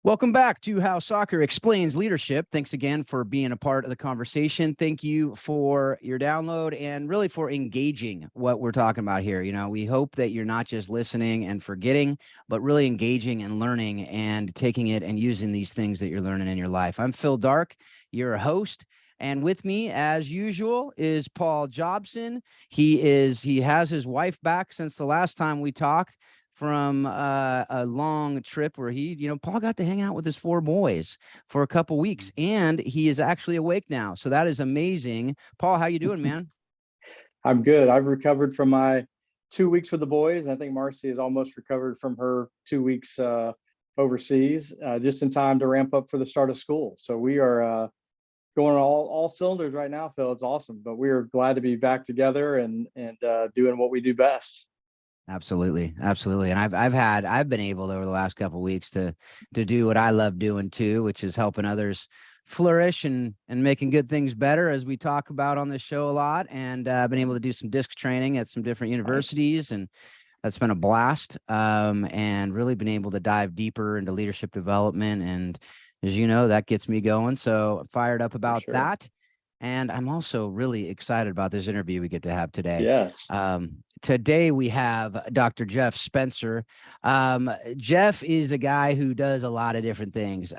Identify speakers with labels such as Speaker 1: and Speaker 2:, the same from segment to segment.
Speaker 1: Welcome back to How Soccer Explains Leadership. Thanks again for being a part of the conversation. Thank you for your download and really for engaging what we're talking about here. We hope that you're not just listening and forgetting, but really engaging and learning and taking it and using these things that you're learning in your life. I'm Phil Dark, your host. And with me, as usual, is Paul Jobson. He has his wife back since the last time we talked from a long trip where Paul got to hang out with his four boys for a couple weeks, and he is actually awake now. So that is amazing. Paul, how you doing, man?
Speaker 2: I'm good. I've recovered from my 2 weeks with the boys. And I think Marcy has almost recovered from her 2 weeks overseas, just in time to ramp up for the start of school. So we are going all cylinders right now, Phil. It's awesome, but we are glad to be back together and doing what we do best.
Speaker 1: Absolutely. And I've been able over the last couple of weeks to do what I love doing too, which is helping others flourish and making good things better, as we talk about on this show a lot. And I've been able to do some disc training at some different universities, and that's been a blast. And really been able to dive deeper into leadership development. And as you know, that gets me going. So I'm fired up about that. And I'm also really excited about this interview we get to have today.
Speaker 2: Yes.
Speaker 1: Today we have Dr. Jeff Spencer. Jeff is a guy who does a lot of different things.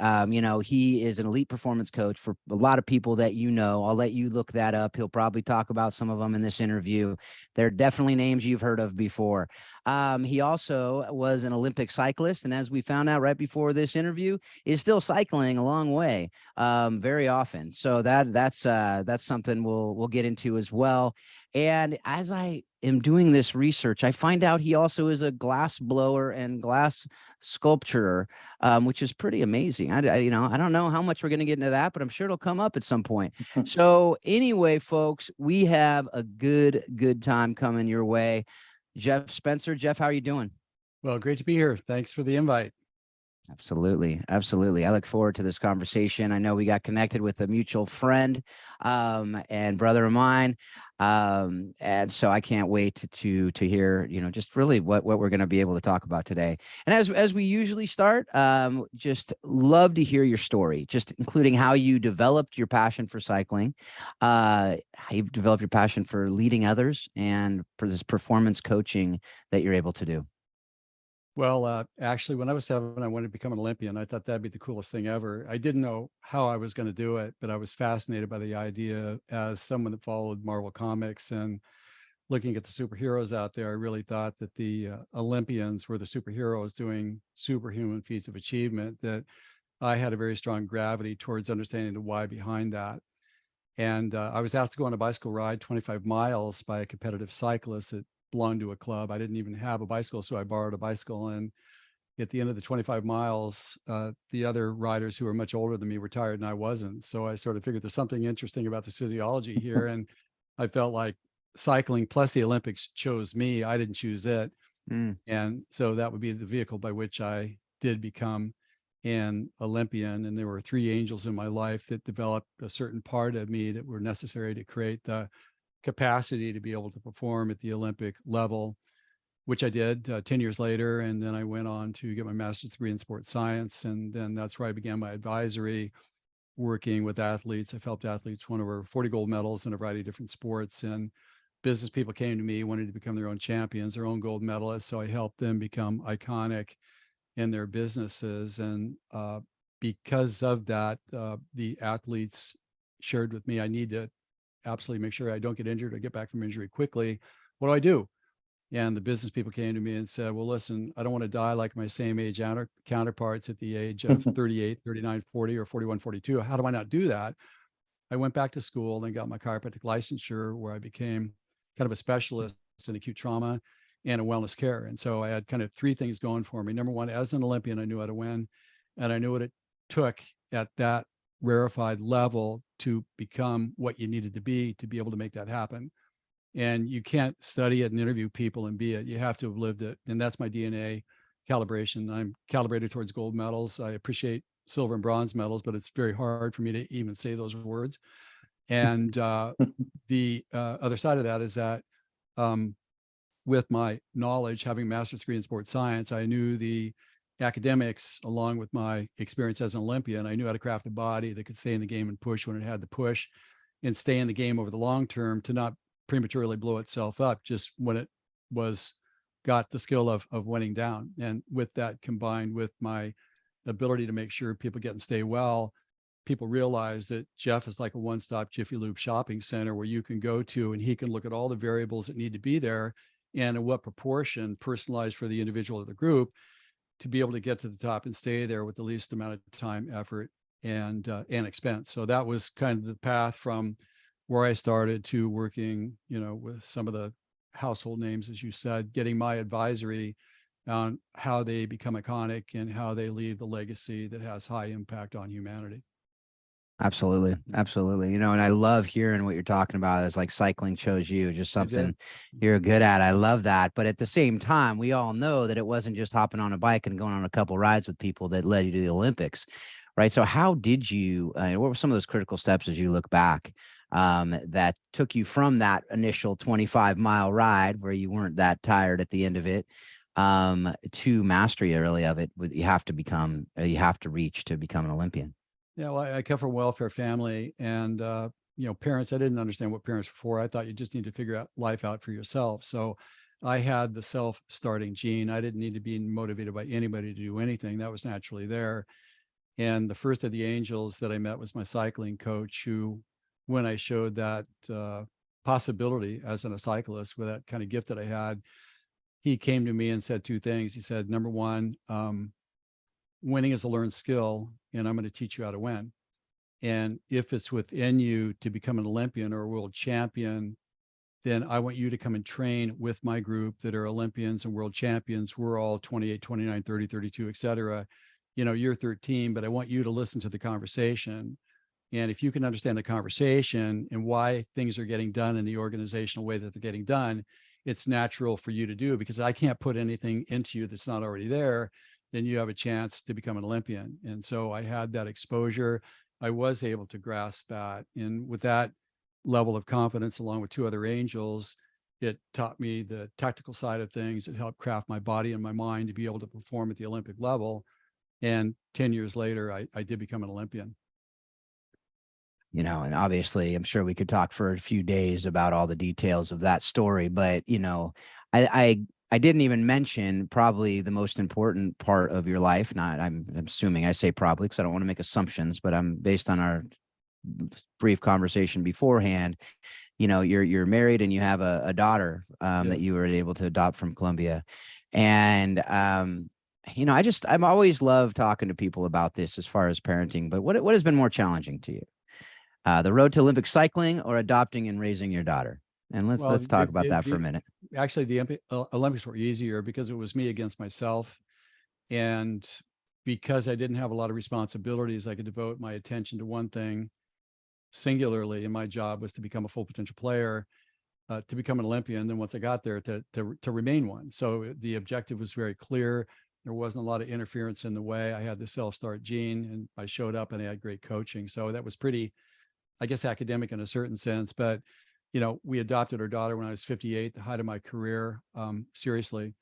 Speaker 1: He is an elite performance coach for a lot of people that you know. I'll let you look that up. He'll probably talk about some of them in this interview. They're definitely names you've heard of before. He also was an Olympic cyclist, and as we found out right before this interview, is still cycling a long way, very often. So that's something we'll get into as well. And as I am doing this research, I find out he also is a glass blower and glass sculpturer, which is pretty amazing. I don't know how much we're going to get into that, but I'm sure it'll come up at some point. So anyway, folks, we have a good time coming your way. Jeff Spencer. Jeff, how are you doing?
Speaker 3: Well, great to be here. Thanks for the invite.
Speaker 1: Absolutely. I look forward to this conversation. I know we got connected with a mutual friend and brother of mine. And so I can't wait to hear, just really what we're going to be able to talk about today. And as we usually start, just love to hear your story, just including how you developed your passion for cycling, how you've developed your passion for leading others, and for this performance coaching that you're able to do.
Speaker 3: Well, actually, when I was 7, I wanted to become an Olympian. I thought that'd be the coolest thing ever. I didn't know how I was going to do it, but I was fascinated by the idea as someone that followed Marvel Comics and looking at the superheroes out there. I really thought that the Olympians were the superheroes doing superhuman feats of achievement, that I had a very strong gravity towards understanding the why behind that. And I was asked to go on a bicycle ride 25 miles by a competitive cyclist that belonged to a club. I didn't even have a bicycle, so I borrowed a bicycle. And at the end of the 25 miles, the other riders who were much older than me were tired and I wasn't. So I sort of figured there's something interesting about this physiology here. And I felt like cycling plus the Olympics chose me. I didn't choose it. And so that would be the vehicle by which I did become an Olympian. And there were 3 angels in my life that developed a certain part of me that were necessary to create the capacity to be able to perform at the Olympic level, which I did 10 years later. And then I went on to get my master's degree in sports science. And then that's where I began my advisory, working with athletes. I've helped athletes win over 40 gold medals in a variety of different sports. And business people came to me wanting to become their own champions, their own gold medalists. So I helped them become iconic in their businesses. And because of that, the athletes shared with me, I need to absolutely make sure I don't get injured or get back from injury quickly. What do I do? And the business people came to me and said, well, listen, I don't want to die like my same age counterparts at the age of 38, 39, 40, or 41, 42. How do I not do that? I went back to school and got my chiropractic licensure, where I became kind of a specialist in acute trauma and a wellness care. And so I had kind of 3 things going for me. Number one, as an Olympian, I knew how to win, and I knew what it took at that rarefied level to become what you needed to be able to make that happen. And you can't study it and interview people and be it. You have to have lived it. And that's my DNA calibration. I'm calibrated towards gold medals. I appreciate silver and bronze medals, but it's very hard for me to even say those words. And the other side of that is that with my knowledge, having a master's degree in sports science, I knew the academics, along with my experience as an Olympian, I knew how to craft a body that could stay in the game and push when it had to push, and stay in the game over the long term to not prematurely blow itself up just when it was got the skill of winding down. And with that, combined with my ability to make sure people get and stay well, people realize that Jeff is like a one-stop Jiffy Lube shopping center where you can go to, and he can look at all the variables that need to be there and in what proportion, personalized for the individual or the group, to be able to get to the top and stay there with the least amount of time, effort, and expense. So that was kind of the path from where I started to working, with some of the household names, as you said, getting my advisory on how they become iconic and how they leave the legacy that has high impact on humanity.
Speaker 1: Absolutely. Absolutely. And I love hearing what you're talking about. It's like cycling chose you, just
Speaker 3: It did.
Speaker 1: something you're good at. I love that. But at the same time, we all know that it wasn't just hopping on a bike and going on a couple rides with people that led you to the Olympics, right? So how did you, what were some of those critical steps as you look back that took you from that initial 25-mile ride where you weren't that tired at the end of it to mastery really of it? You have to reach to become an Olympian.
Speaker 3: Yeah, well, I come from a welfare family, and parents. I didn't understand what parents were for. I thought you just need to figure out life out for yourself. So I had the self-starting gene. I didn't need to be motivated by anybody to do anything. That was naturally there. And the first of the angels that I met was my cycling coach, who, when I showed that possibility as a cyclist with that kind of gift that I had, he came to me and said two things. He said, number one, winning is a learned skill, and I'm going to teach you how to win. And if it's within you to become an Olympian or a world champion, then I want you to come and train with my group that are Olympians and world champions. We're all 28, 29, 30, 32, et cetera. You're 13, but I want you to listen to the conversation. And if you can understand the conversation and why things are getting done in the organizational way that they're getting done, it's natural for you to do, because I can't put anything into you that's not already there. Then you have a chance to become an Olympian. And so I had that exposure. I was able to grasp that. And with that level of confidence, along with two other angels, it taught me the tactical side of things. It helped craft my body and my mind to be able to perform at the Olympic level. And 10 years later, I did become an Olympian.
Speaker 1: And obviously I'm sure we could talk for a few days about all the details of that story, but I didn't even mention probably the most important part of your life. Not, I'm assuming I say probably because I don't want to make assumptions, but I'm based on our brief conversation beforehand. You're married and you have a daughter
Speaker 3: Yes.
Speaker 1: that you were able to adopt from Colombia. And I'm always love talking to people about this as far as parenting, but what has been more challenging to you? The road to Olympic cycling or adopting and raising your daughter? And let's talk about that for a minute.
Speaker 3: Actually, the Olympics were easier because it was me against myself. And because I didn't have a lot of responsibilities, I could devote my attention to one thing singularly. And my job was to become a full potential player, to become an Olympian. Then once I got there, to remain one. So the objective was very clear. There wasn't a lot of interference in the way. I had the self-start gene, and I showed up and I had great coaching. So that was pretty, I guess, academic in a certain sense. But we adopted our daughter when I was 58, the height of my career, seriously.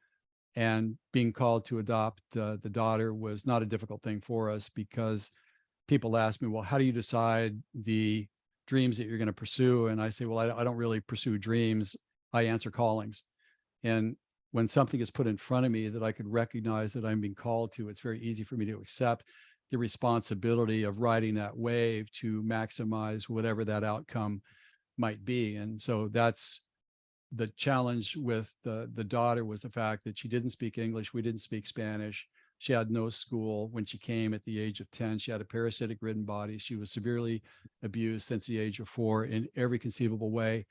Speaker 3: And being called to adopt the daughter was not a difficult thing for us, because people ask me, well, how do you decide the dreams that you're going to pursue? And I say, well, I don't really pursue dreams. I answer callings. And when something is put in front of me that I could recognize that I'm being called to, it's very easy for me to accept the responsibility of riding that wave to maximize whatever that outcome might be. And so that's the challenge with the daughter, was the fact that she didn't speak English. We didn't speak Spanish. She had no school. When she came at the age of 10, she had a parasitic ridden body. She was severely abused since the age of 4 in every conceivable way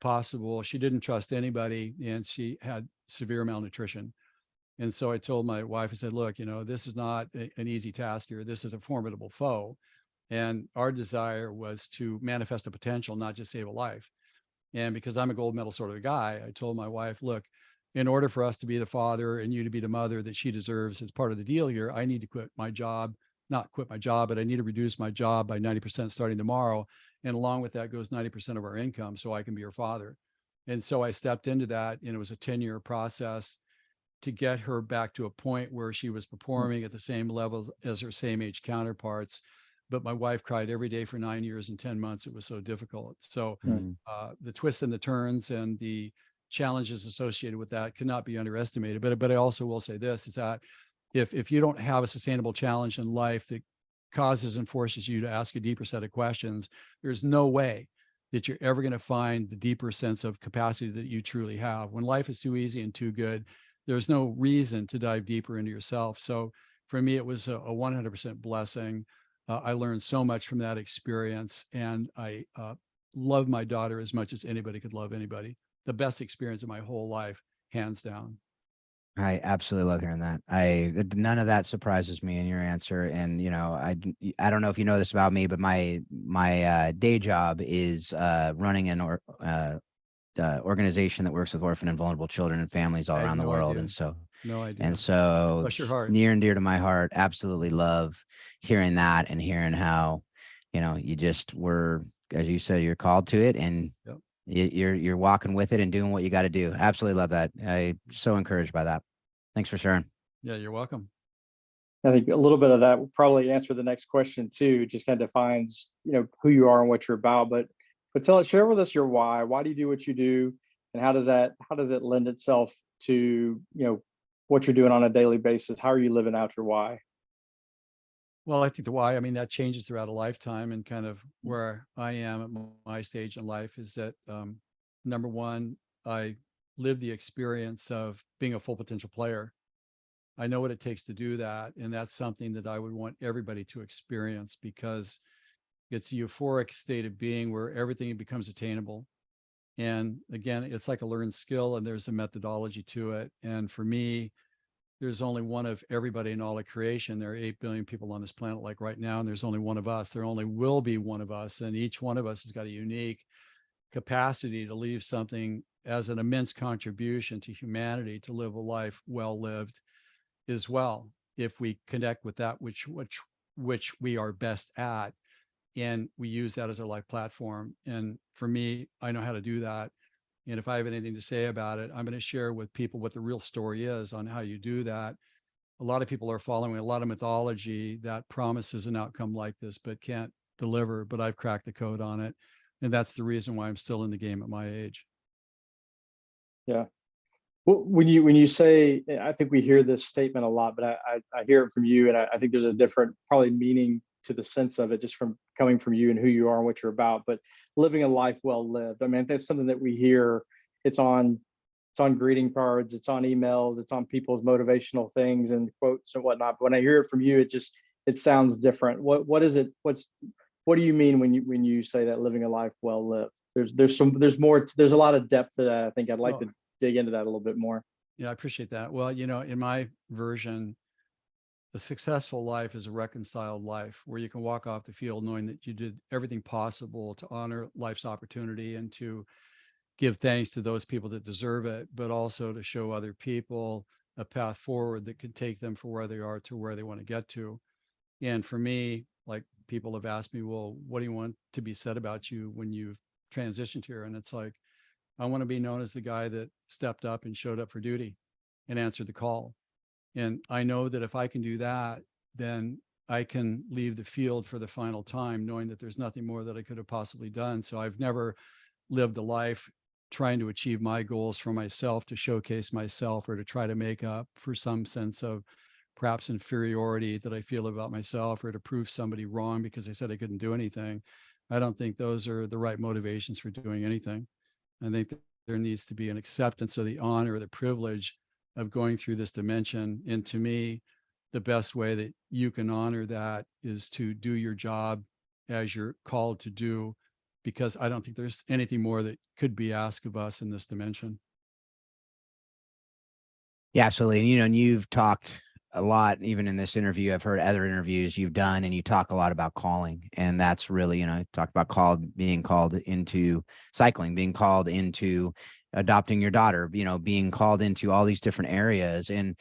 Speaker 3: possible. She didn't trust anybody, and she had severe malnutrition. And so I told my wife, I said, look, this is not an easy task here. This is a formidable foe. And our desire was to manifest a potential, not just save a life. And because I'm a gold medal sort of guy, I told my wife, look, in order for us to be the father and you to be the mother that she deserves as part of the deal here, I need to quit my job, not quit my job, but I need to reduce my job by 90% starting tomorrow. And along with that goes 90% of our income, so I can be her father. And so I stepped into that, and it was a 10-year process to get her back to a point where she was performing at the same level as her same age counterparts. But my wife cried every day for 9 years and 10 months. It was so difficult. So the twists and the turns and the challenges associated with that cannot be underestimated. But I also will say this, is that if you don't have a sustainable challenge in life that causes and forces you to ask a deeper set of questions, there's no way that you're ever going to find the deeper sense of capacity that you truly have. When life is too easy and too good, there's no reason to dive deeper into yourself. So for me, it was a 100% blessing. I learned so much from that experience, and I love my daughter as much as anybody could love anybody. The best experience of my whole life, hands down.
Speaker 1: I absolutely love hearing that. None of that surprises me in your answer. And, I don't know if you know this about me, but my day job is running an organization that works with orphan and vulnerable children and families all around the world. And so,
Speaker 3: no idea.
Speaker 1: And so
Speaker 3: bless your heart.
Speaker 1: Near and dear to my heart, absolutely love hearing that and hearing how, you just were, as you said, you're called to it, and
Speaker 3: Yep.
Speaker 1: you're walking with it and doing what you got to do. Absolutely love that. I'm so encouraged by that. Thanks for sharing.
Speaker 3: Yeah, you're welcome.
Speaker 2: I think a little bit of that will probably answer the next question too. Just kind of defines, who you are and what you're about. But share with us your why. Why do you do what you do, and how does it lend itself to what you're doing on a daily basis? How are you living out your why?
Speaker 3: Well, I think the why, that changes throughout a lifetime, and kind of where I am at my stage in life is that, number one, I live the experience of being a full potential player. I know what it takes to do that. And that's something that I would want everybody to experience, because it's a euphoric state of being where everything becomes attainable. And again, it's like a learned skill, and there's a methodology to it. And for me, there's only one of everybody in all of creation. There are 8 billion people on this planet like right now, and there's only one of us. There only will be one of us. And each one of us has got a unique capacity to leave something as an immense contribution to humanity, to live a life well lived as well, if we connect with that which we are best at, and we use that as our life platform. And for me, I know how to do that. And if I have anything to say about it, I'm going to share with people what the real story is on how you do that. A lot of people are following a lot of mythology that promises an outcome like this, but can't deliver. But I've cracked the code on it. And that's the reason why I'm still in the game at my age.
Speaker 2: Yeah. Well, when you say, I think we hear this statement a lot, but I hear it from you, and I think there's a different probably meaning to the sense of it, just from coming from you and who you are and what you're about. But living a life well lived, that's something that we hear. It's on greeting cards, it's on emails, it's on people's motivational things and quotes and whatnot. But when I hear it from you, it sounds different. What is it? What do you mean when you say that, living a life well lived? There's more. There's a lot of depth to that. I think I'd like to dig into that a little bit more.
Speaker 3: Yeah, I appreciate that. Well, in my version, the successful life is a reconciled life where you can walk off the field knowing that you did everything possible to honor life's opportunity and to give thanks to those people that deserve it, but also to show other people a path forward that could take them from where they are to where they want to get to. And for me, like, people have asked me, well, what do you want to be said about you when you've transitioned here? And it's like, I want to be known as the guy that stepped up and showed up for duty and answered the call. And I know that if I can do that, then I can leave the field for the final time, knowing that there's nothing more that I could have possibly done. So I've never lived a life trying to achieve my goals for myself, to showcase myself, or to try to make up for some sense of perhaps inferiority that I feel about myself, or to prove somebody wrong because I said I couldn't do anything. I don't think those are the right motivations for doing anything. I think that there needs to be an acceptance of the honor or the privilege of going through this dimension. And to me, the best way that you can honor that is to do your job as you're called to do, because I don't think there's anything more that could be asked of us in this dimension.
Speaker 1: Yeah, absolutely. And you've talked a lot, even in this interview. I've heard other interviews you've done, and you talk a lot about calling. And that's really, talked about being called into cycling, being called into adopting your daughter, being called into all these different areas. And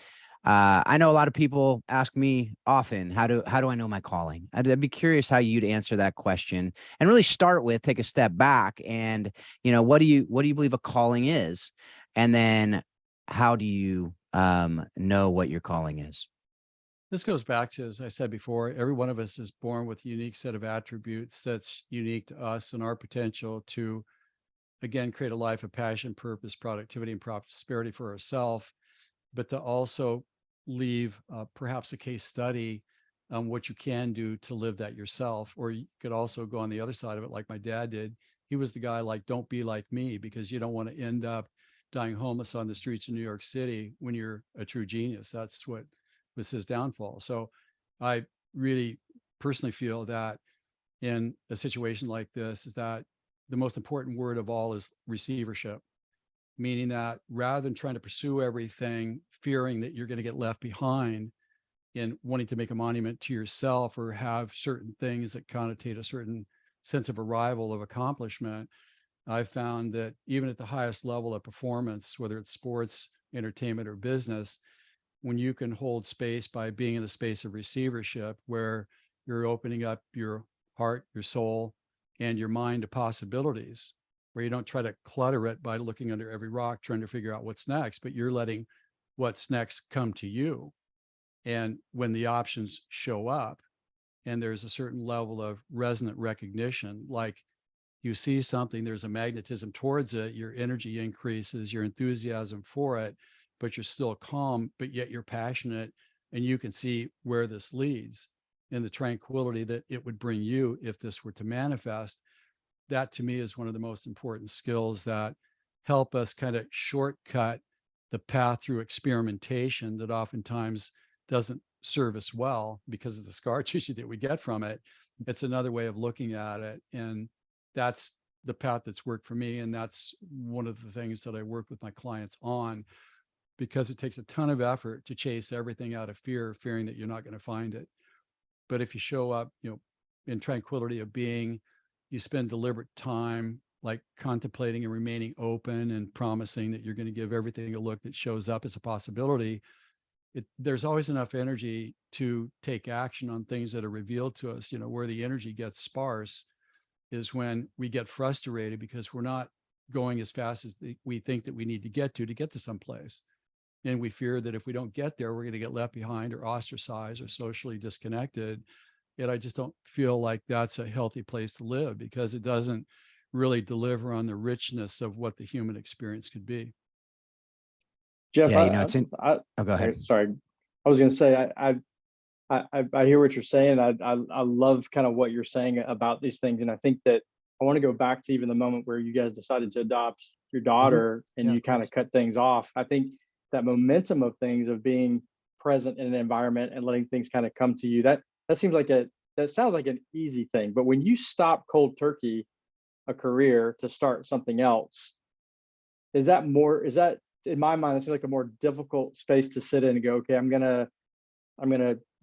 Speaker 1: I know a lot of people ask me often, how do I know my calling? I'd be curious how you'd answer that question, and really start with, take a step back and, what do you believe a calling is? And then how do you know what your calling is?
Speaker 3: This goes back to, as I said before, every one of us is born with a unique set of attributes that's unique to us and our potential to, again, create a life of passion, purpose, productivity, and prosperity for ourselves, but to also leave perhaps a case study on what you can do to live that yourself. Or you could also go on the other side of it, like my dad did. He was the guy like, don't be like me, because you don't want to end up dying homeless on the streets of New York City when you're a true genius. That's what was his downfall. So I really personally feel that in a situation like this is that the most important word of all is receivership, meaning that rather than trying to pursue everything, fearing that you're going to get left behind in wanting to make a monument to yourself or have certain things that connotate a certain sense of arrival of accomplishment, I've found that even at the highest level of performance, whether it's sports, entertainment, or business, when you can hold space by being in a space of receivership where you're opening up your heart, your soul, and your mind to possibilities, where you don't try to clutter it by looking under every rock, trying to figure out what's next, but you're letting what's next come to you. And when the options show up and there's a certain level of resonant recognition, like you see something, there's a magnetism towards it, your energy increases, your enthusiasm for it, but you're still calm, but yet you're passionate, and you can see where this leads and the tranquility that it would bring you if this were to manifest. That to me is one of the most important skills that help us kind of shortcut the path through experimentation that oftentimes doesn't serve us well because of the scar tissue that we get from it. It's another way of looking at it. And that's the path that's worked for me. And that's one of the things that I work with my clients on, because it takes a ton of effort to chase everything out of fear, fearing that you're not going to find it. But if you show up, in tranquility of being, you spend deliberate time, like contemplating and remaining open and promising that you're going to give everything a look that shows up as a possibility. There's always enough energy to take action on things that are revealed to us. Where the energy gets sparse is when we get frustrated because we're not going as fast as we think that we need to get to someplace. And we fear that if we don't get there, we're going to get left behind or ostracized or socially disconnected. Yet I just don't feel like that's a healthy place to live, because it doesn't really deliver on the richness of what the human experience could be.
Speaker 2: Jeff,
Speaker 1: Yeah, it's oh, go ahead.
Speaker 2: Sorry, I was going to say I hear what you're saying. I love kind of what you're saying about these things, and I think that I want to go back to even the moment where you guys decided to adopt your daughter and you kind of cut things off. I think that momentum of things, of being present in an environment and letting things kind of come to you, that seems like that sounds like an easy thing. But when you stop cold turkey a career to start something else, is that in my mind, it seems like a more difficult space to sit in and go, okay, I'm gonna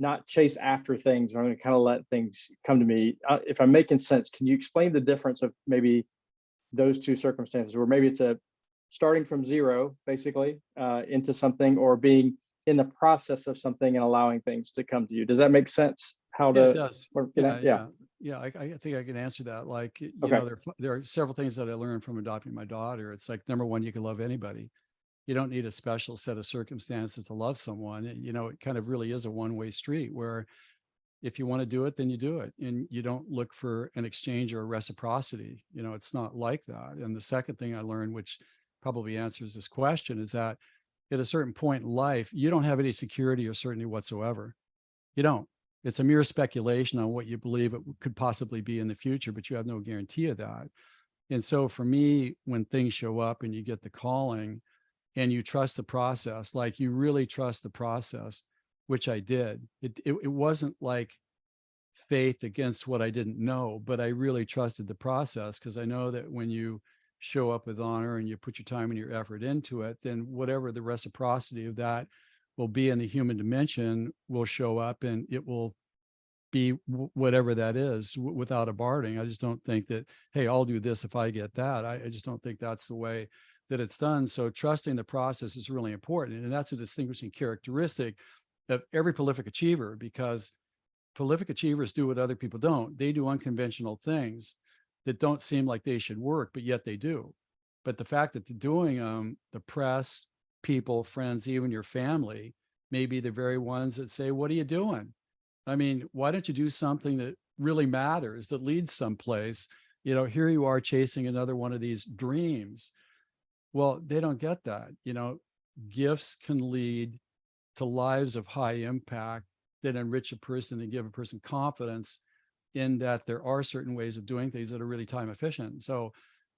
Speaker 2: not chase after things, I'm gonna kind of let things come to me. If I'm making sense, can you explain the difference of maybe those two circumstances, where maybe it's a starting from zero, basically, into something, or being in the process of something and allowing things to come to you? Does that make sense?
Speaker 3: It does. I think I can answer that. Like, there are several things that I learned from adopting my daughter. It's like, number one, you can love anybody. You don't need a special set of circumstances to love someone. It kind of really is a one-way street, where if you want to do it, then you do it. And you don't look for an exchange or a reciprocity. It's not like that. And the second thing I learned, which probably answers this question, is that at a certain point in life, you don't have any security or certainty whatsoever. You don't. It's a mere speculation on what you believe it could possibly be in the future, but you have no guarantee of that. And so for me, when things show up and you get the calling and you trust the process, like you really trust the process, which I did. It wasn't like faith against what I didn't know, but I really trusted the process, because I know that when you show up with honor and you put your time and your effort into it, then whatever the reciprocity of that will be in the human dimension will show up, and it will be whatever that is, without a bargaining. I just don't think that, hey, I'll do this if I get that. I just don't think that's the way that it's done. So trusting the process is really important. And that's a distinguishing characteristic of every prolific achiever, because prolific achievers do what other people don't. They do unconventional things that don't seem like they should work, but yet they do. But the fact that they're doing them, the press, people, friends, even your family, may be the very ones that say, what are you doing? I mean, why don't you do something that really matters, that leads someplace? You know, here you are chasing another one of these dreams. Well, they don't get that. You know, gifts can lead to lives of high impact that enrich a person and give a person confidence in that there are certain ways of doing things that are really time efficient. So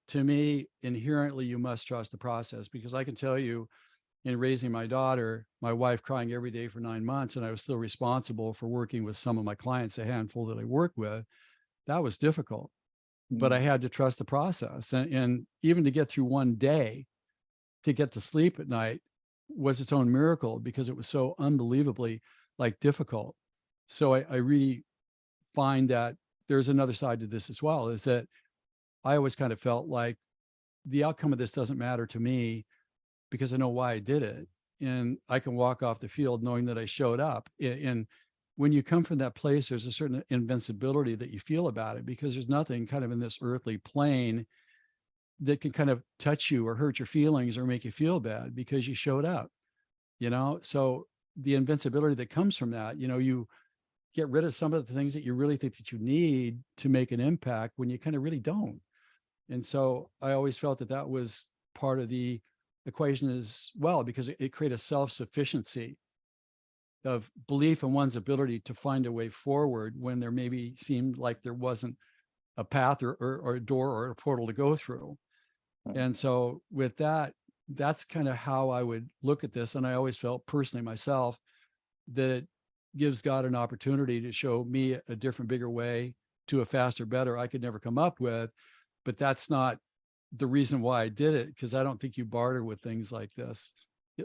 Speaker 3: to me, inherently, you must trust the process, because I can tell you, in raising my daughter, my wife crying every day for 9 months, and I was still responsible for working with some of my clients, a handful that I work with, that was difficult. But I had to trust the process. And even to get through one day, to get to sleep at night was its own miracle, because it was so unbelievably difficult. So I really find that there's another side to this as well, is that I always kind of felt like the outcome of this doesn't matter to me, because I know why I did it. And I can walk off the field knowing that I showed up. And when you come from that place, there's a certain invincibility that you feel about it, because there's nothing kind of in this earthly plane that can kind of touch you or hurt your feelings or make you feel bad, because you showed up, you know? So the invincibility that comes from that, you know, you get rid of some of the things that you really think that you need to make an impact when you kind of really don't. And so I always felt that that was part of the equation as well, because it created a self-sufficiency of belief in one's ability to find a way forward when there maybe seemed like there wasn't a path or a door or a portal to go through. And so with that, that's kind of how I would look at this. And I always felt personally myself that it gives God an opportunity to show me a different, bigger way to a faster, better I could never come up with. But that's not the reason why I did it, because I don't think you barter with things like this,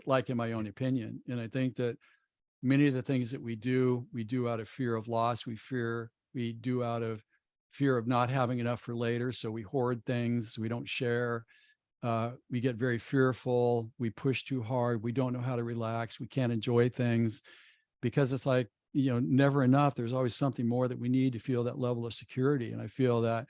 Speaker 3: like in my own opinion. And I think that many of the things that we do out of fear of loss. We do out of fear of not having enough for later. So we hoard things, we don't share. We get very fearful. We push too hard. We don't know how to relax. We can't enjoy things, because it's like, you know, never enough. There's always something more that we need to feel that level of security. And I feel that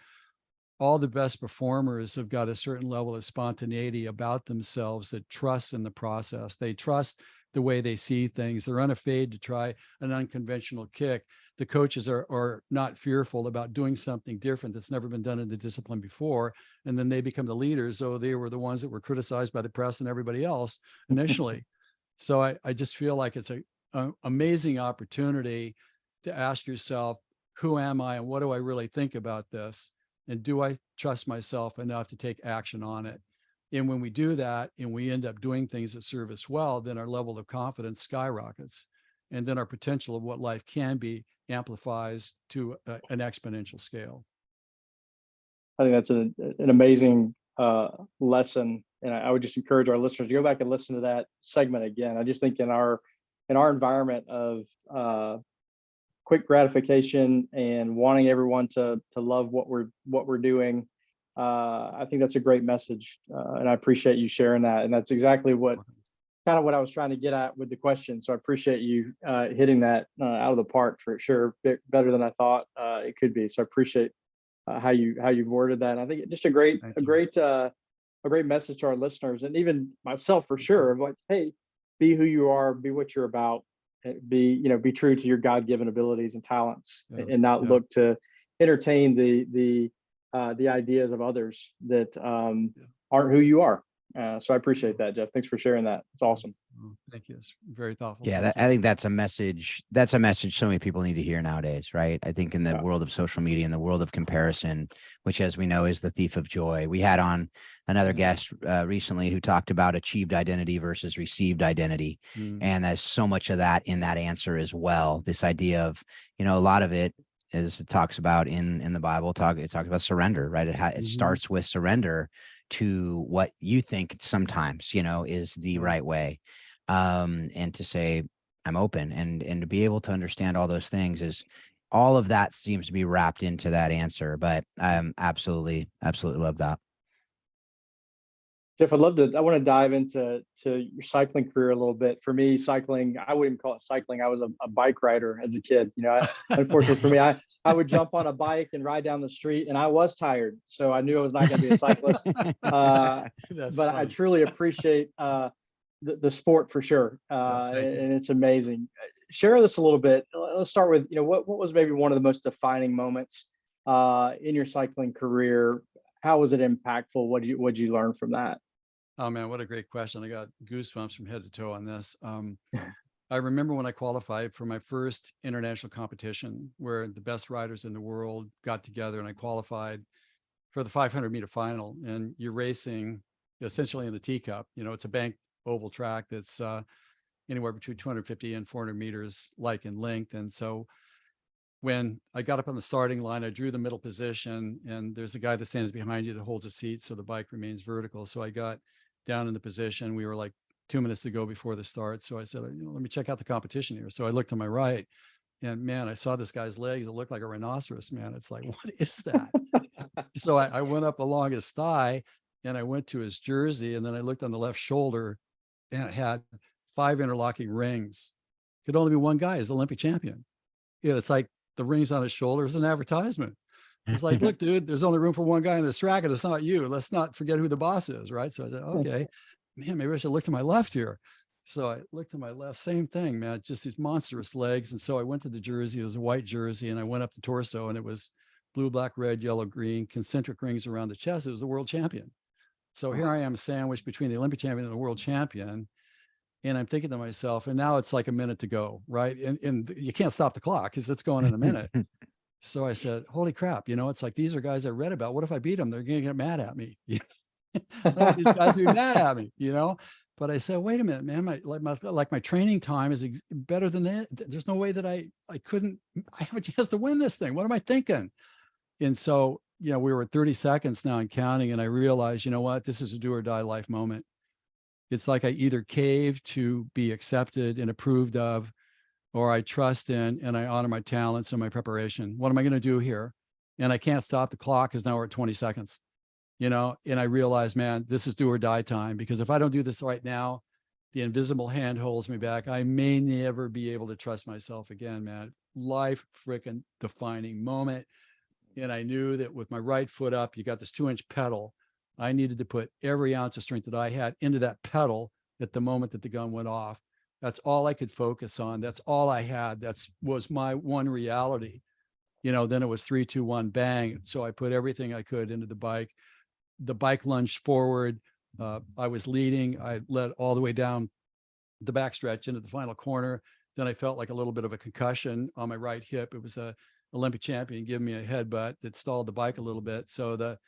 Speaker 3: all the best performers have got a certain level of spontaneity about themselves, that trust in the process. They trust the way they see things. They're unafraid to try an unconventional kick. The coaches are not fearful about doing something different that's never been done in the discipline before. And then they become the leaders. So they were the ones that were criticized by the press and everybody else initially. So I just feel like it's an amazing opportunity to ask yourself, who am I and what do I really think about this? And do I trust myself enough to take action on it? And when we do that and we end up doing things that serve us well, then our level of confidence skyrockets. And then our potential of what life can be amplifies to an exponential scale.
Speaker 2: I think that's an amazing lesson. And I would just encourage our listeners to go back and listen to that segment again. I just think in our environment of quick gratification and wanting everyone to love what we're doing, I think that's a great message, and I appreciate you sharing that. And that's exactly what I was trying to get at with the question. So I appreciate you hitting that out of the park for sure, better than I thought it could be. So I appreciate how you've worded that. And I think it's just a great message to our listeners, and even myself for sure, of like, hey, be who you are, be what you're about, be true to your God-given abilities and talents, and not look to entertain the ideas of others that aren't who you are. So I appreciate that, Jeff. Thanks for sharing that. It's awesome.
Speaker 3: Thank you. It's very thoughtful.
Speaker 1: Yeah, I think that's a message. That's a message so many people need to hear nowadays, right? I think in the world of social media, in the world of comparison, which, as we know, is the thief of joy. We had on another guest recently who talked about achieved identity versus received identity. And there's so much of that in that answer as well. This idea of, a lot of it, as it talks about in the Bible, it talks about surrender, right? It starts with surrender to what you think sometimes, is the right way. And to say, I'm open, and to be able to understand all those things, is all of that seems to be wrapped into that answer. But absolutely love that.
Speaker 2: Jeff, I want to dive into your cycling career a little bit. For me, cycling, I wouldn't even call it cycling. I was a bike rider as a kid. Unfortunately for me, I would jump on a bike and ride down the street, and I was tired. So I knew I was not going to be a cyclist. But funny. I truly appreciate the sport for sure.
Speaker 3: Thank you.
Speaker 2: And it's amazing. Share this a little bit. Let's start with, what was maybe one of the most defining moments in your cycling career? How was it impactful? What'd you learn from that?
Speaker 3: Oh man, what a great question. I got goosebumps from head to toe on this. I remember when I qualified for my first international competition where the best riders in the world got together, and I qualified for the 500-meter final. And you're racing essentially in the teacup. It's a banked oval track that's anywhere between 250 and 400 meters like in length. And so when I got up on the starting line, I drew the middle position, and there's a guy that stands behind you that holds a seat so the bike remains vertical. So I got down in the position. We were like 2 minutes to go before the start. So I said, let me check out the competition here. So I looked to my right, and man, I saw this guy's legs. It looked like a rhinoceros, man. It's like, what is that? So I went up along his thigh, and I went to his jersey, and then I looked on the left shoulder, and it had 5 interlocking rings. Could only be one guy as Olympic champion. It's like the rings on his shoulder is an advertisement. It's like, look, dude, there's only room for one guy in this track, and it's not you. Let's not forget who the boss is, right? So I said, okay, man, maybe I should look to my left here. So I looked to my left, same thing, man, just these monstrous legs. And so I went to the jersey. It was a white jersey, and I went up the torso, and it was blue, black, red, yellow, green, concentric rings around the chest. It was a world champion. So here I am sandwiched between the Olympic champion and the world champion. And I'm thinking to myself, and now it's like a minute to go, right? And you can't stop the clock because it's going in a minute. So I said, holy crap, it's like, these are guys I read about. What if I beat them? They're going to get mad at me. I don't want these guys to be mad at me, But I said, wait a minute, man, my training time is better than that. There's no way that I have a chance to win this thing. What am I thinking? And so, we were at 30 seconds now and counting, and I realized, what, this is a do or die life moment. It's like I either cave to be accepted and approved of, or I trust in and I honor my talents and my preparation. What am I going to do here? And I can't stop the clock because now we're at 20 seconds, and I realized, man, this is do or die time, because if I don't do this right now, the invisible hand holds me back. I may never be able to trust myself again, man. Life freaking defining moment. And I knew that with my right foot up, you got this 2-inch pedal. I needed to put every ounce of strength that I had into that pedal at the moment that the gun went off. That's all I could focus on. That's all I had. Was my one reality. Then it was 3, 2, 1, bang. So I put everything I could into the bike. The bike lunged forward. I was leading. I led all the way down the backstretch into the final corner. Then I felt like a little bit of a concussion on my right hip. It was the Olympic champion giving me a headbutt that stalled the bike a little bit. So the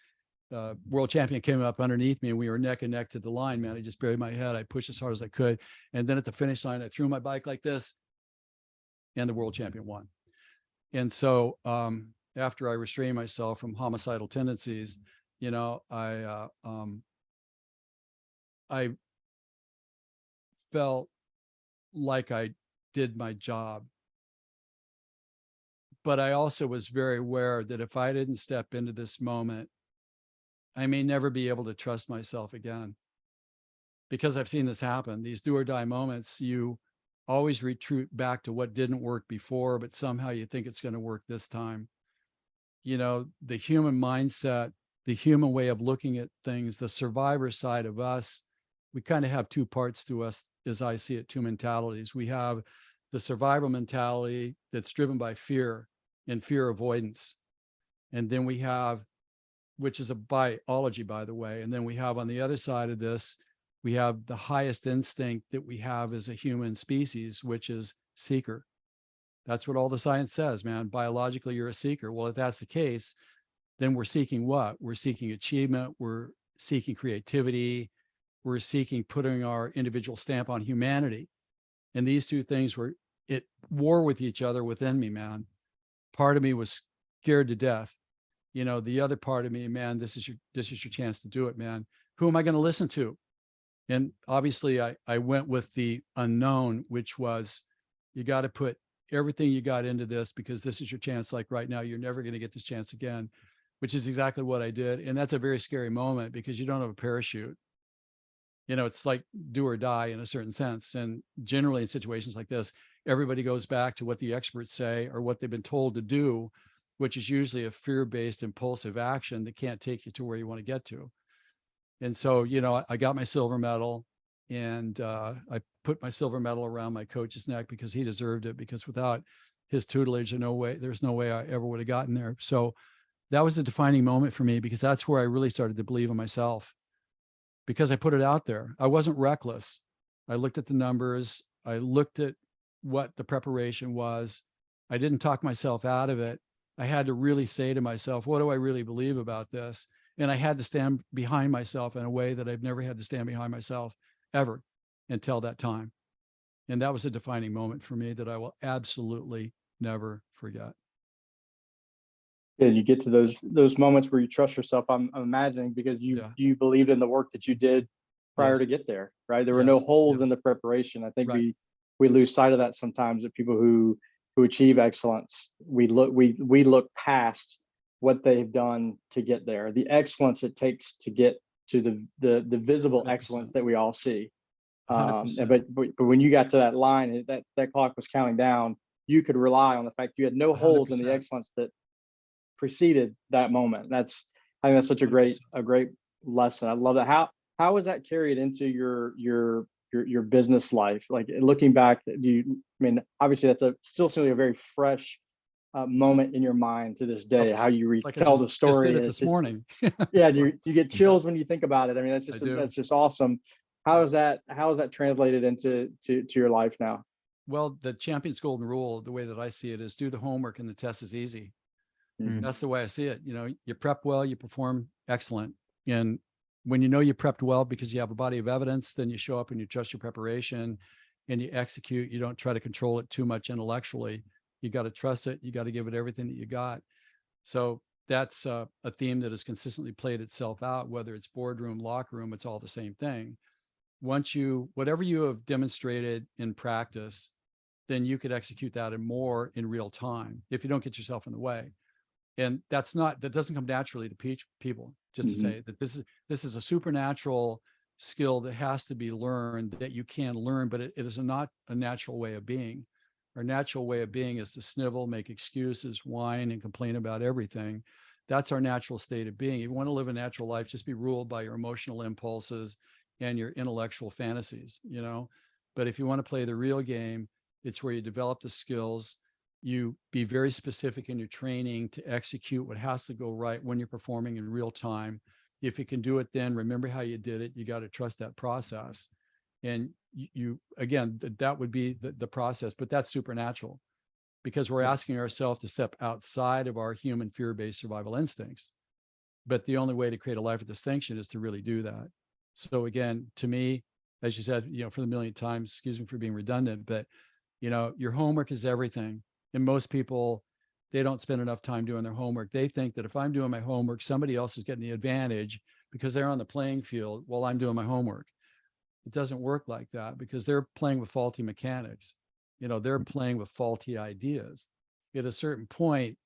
Speaker 3: world champion came up underneath me, and we were neck and neck to the line, man. I just buried my head. I pushed as hard as I could. And then at the finish line, I threw my bike like this, and the world champion won. And so after I restrained myself from homicidal tendencies, I felt like I did my job. But I also was very aware that if I didn't step into this moment, I may never be able to trust myself again, because I've seen this happen. These do or die moments, you always retreat back to what didn't work before, but somehow you think it's going to work this time. The human mindset, the human way of looking at things, the survivor side of us, we kind of have two parts to us, as I see it, two mentalities. We have the survival mentality that's driven by fear and fear avoidance. And then we have, which is a biology, by the way. And then we have on the other side of this, we have the highest instinct that we have as a human species, which is seeker. That's what all the science says, man. Biologically, you're a seeker. Well, if that's the case, then we're seeking what? We're seeking achievement. We're seeking creativity. We're seeking putting our individual stamp on humanity. And these two things were at war with each other within me, man. Part of me was scared to death. The other part of me, man, this is your chance to do it, man. Who am I going to listen to? And obviously I went with the unknown, which was, you got to put everything you got into this, because this is your chance. Like right now, you're never going to get this chance again, which is exactly what I did. And that's a very scary moment, because you don't have a parachute. It's like do or die in a certain sense. And generally in situations like this, everybody goes back to what the experts say or what they've been told to do, which is usually a fear-based impulsive action that can't take you to where you want to get to. And so, I got my silver medal, And I put my silver medal around my coach's neck because he deserved it, because without his tutelage, there's no way I ever would have gotten there. So that was a defining moment for me, because that's where I really started to believe in myself, because I put it out there. I wasn't reckless. I looked at the numbers. I looked at what the preparation was. I didn't talk myself out of it. I had to really say to myself, what do I really believe about this? And I had to stand behind myself in a way that I've never had to stand behind myself ever until that time. And that was a defining moment for me that I will absolutely never forget.
Speaker 2: And you get to those moments where you trust yourself. I'm imagining, because you believed in the work that you did prior to get there, right? There were no holes in the preparation. I think we lose sight of that sometimes, that people who achieve excellence, we look past what they've done to get there, the excellence it takes to get to the visible 100%. Excellence that we all see. But when you got to that line, that clock was counting down, you could rely on the fact you had no 100%. Holes in the excellence that preceded that moment. I think that's such a great lesson. I love that. How was that carried into your business life? Like, looking back, obviously that's still certainly a very fresh moment in your mind to this day, how you retell the story.
Speaker 3: This morning.
Speaker 2: Yeah, you get chills when you think about it. I mean, that's just awesome. How is that translated into your life now?
Speaker 3: Well, the champion's golden rule, the way that I see it, is do the homework and the test is easy. Mm-hmm. That's the way I see it. You prep well, you perform excellent. And when you know you prepped well because you have a body of evidence, then you show up and you trust your preparation and you execute. You don't try to control it too much intellectually. You got to trust it. You got to give it everything that you got. So that's a theme that has consistently played itself out, whether it's boardroom, locker room, it's all the same thing. Whatever you have demonstrated in practice, then you could execute that and more in real time if you don't get yourself in the way. And that doesn't come naturally to people, just to say that this is a supernatural skill that has to be learned, that you can learn, but it is not a natural way of being. Our natural way of being is to snivel, make excuses, whine, and complain about everything. That's our natural state of being. If you want to live a natural life, just be ruled by your emotional impulses and your intellectual fantasies, But if you want to play the real game, it's where you develop the skills. You be very specific in your training to execute what has to go right when you're performing in real time. If you can do it, then remember how you did it. You got to trust that process. And that would be the process, but that's supernatural, because we're asking ourselves to step outside of our human fear-based survival instincts. But the only way to create a life of distinction is to really do that. So again, to me, as you said, for the millionth time, excuse me for being redundant, but your homework is everything. And most people, they don't spend enough time doing their homework. They think that if I'm doing my homework, somebody else is getting the advantage because they're on the playing field while I'm doing my homework. It doesn't work like that, because they're playing with faulty mechanics. They're playing with faulty ideas. At a certain point,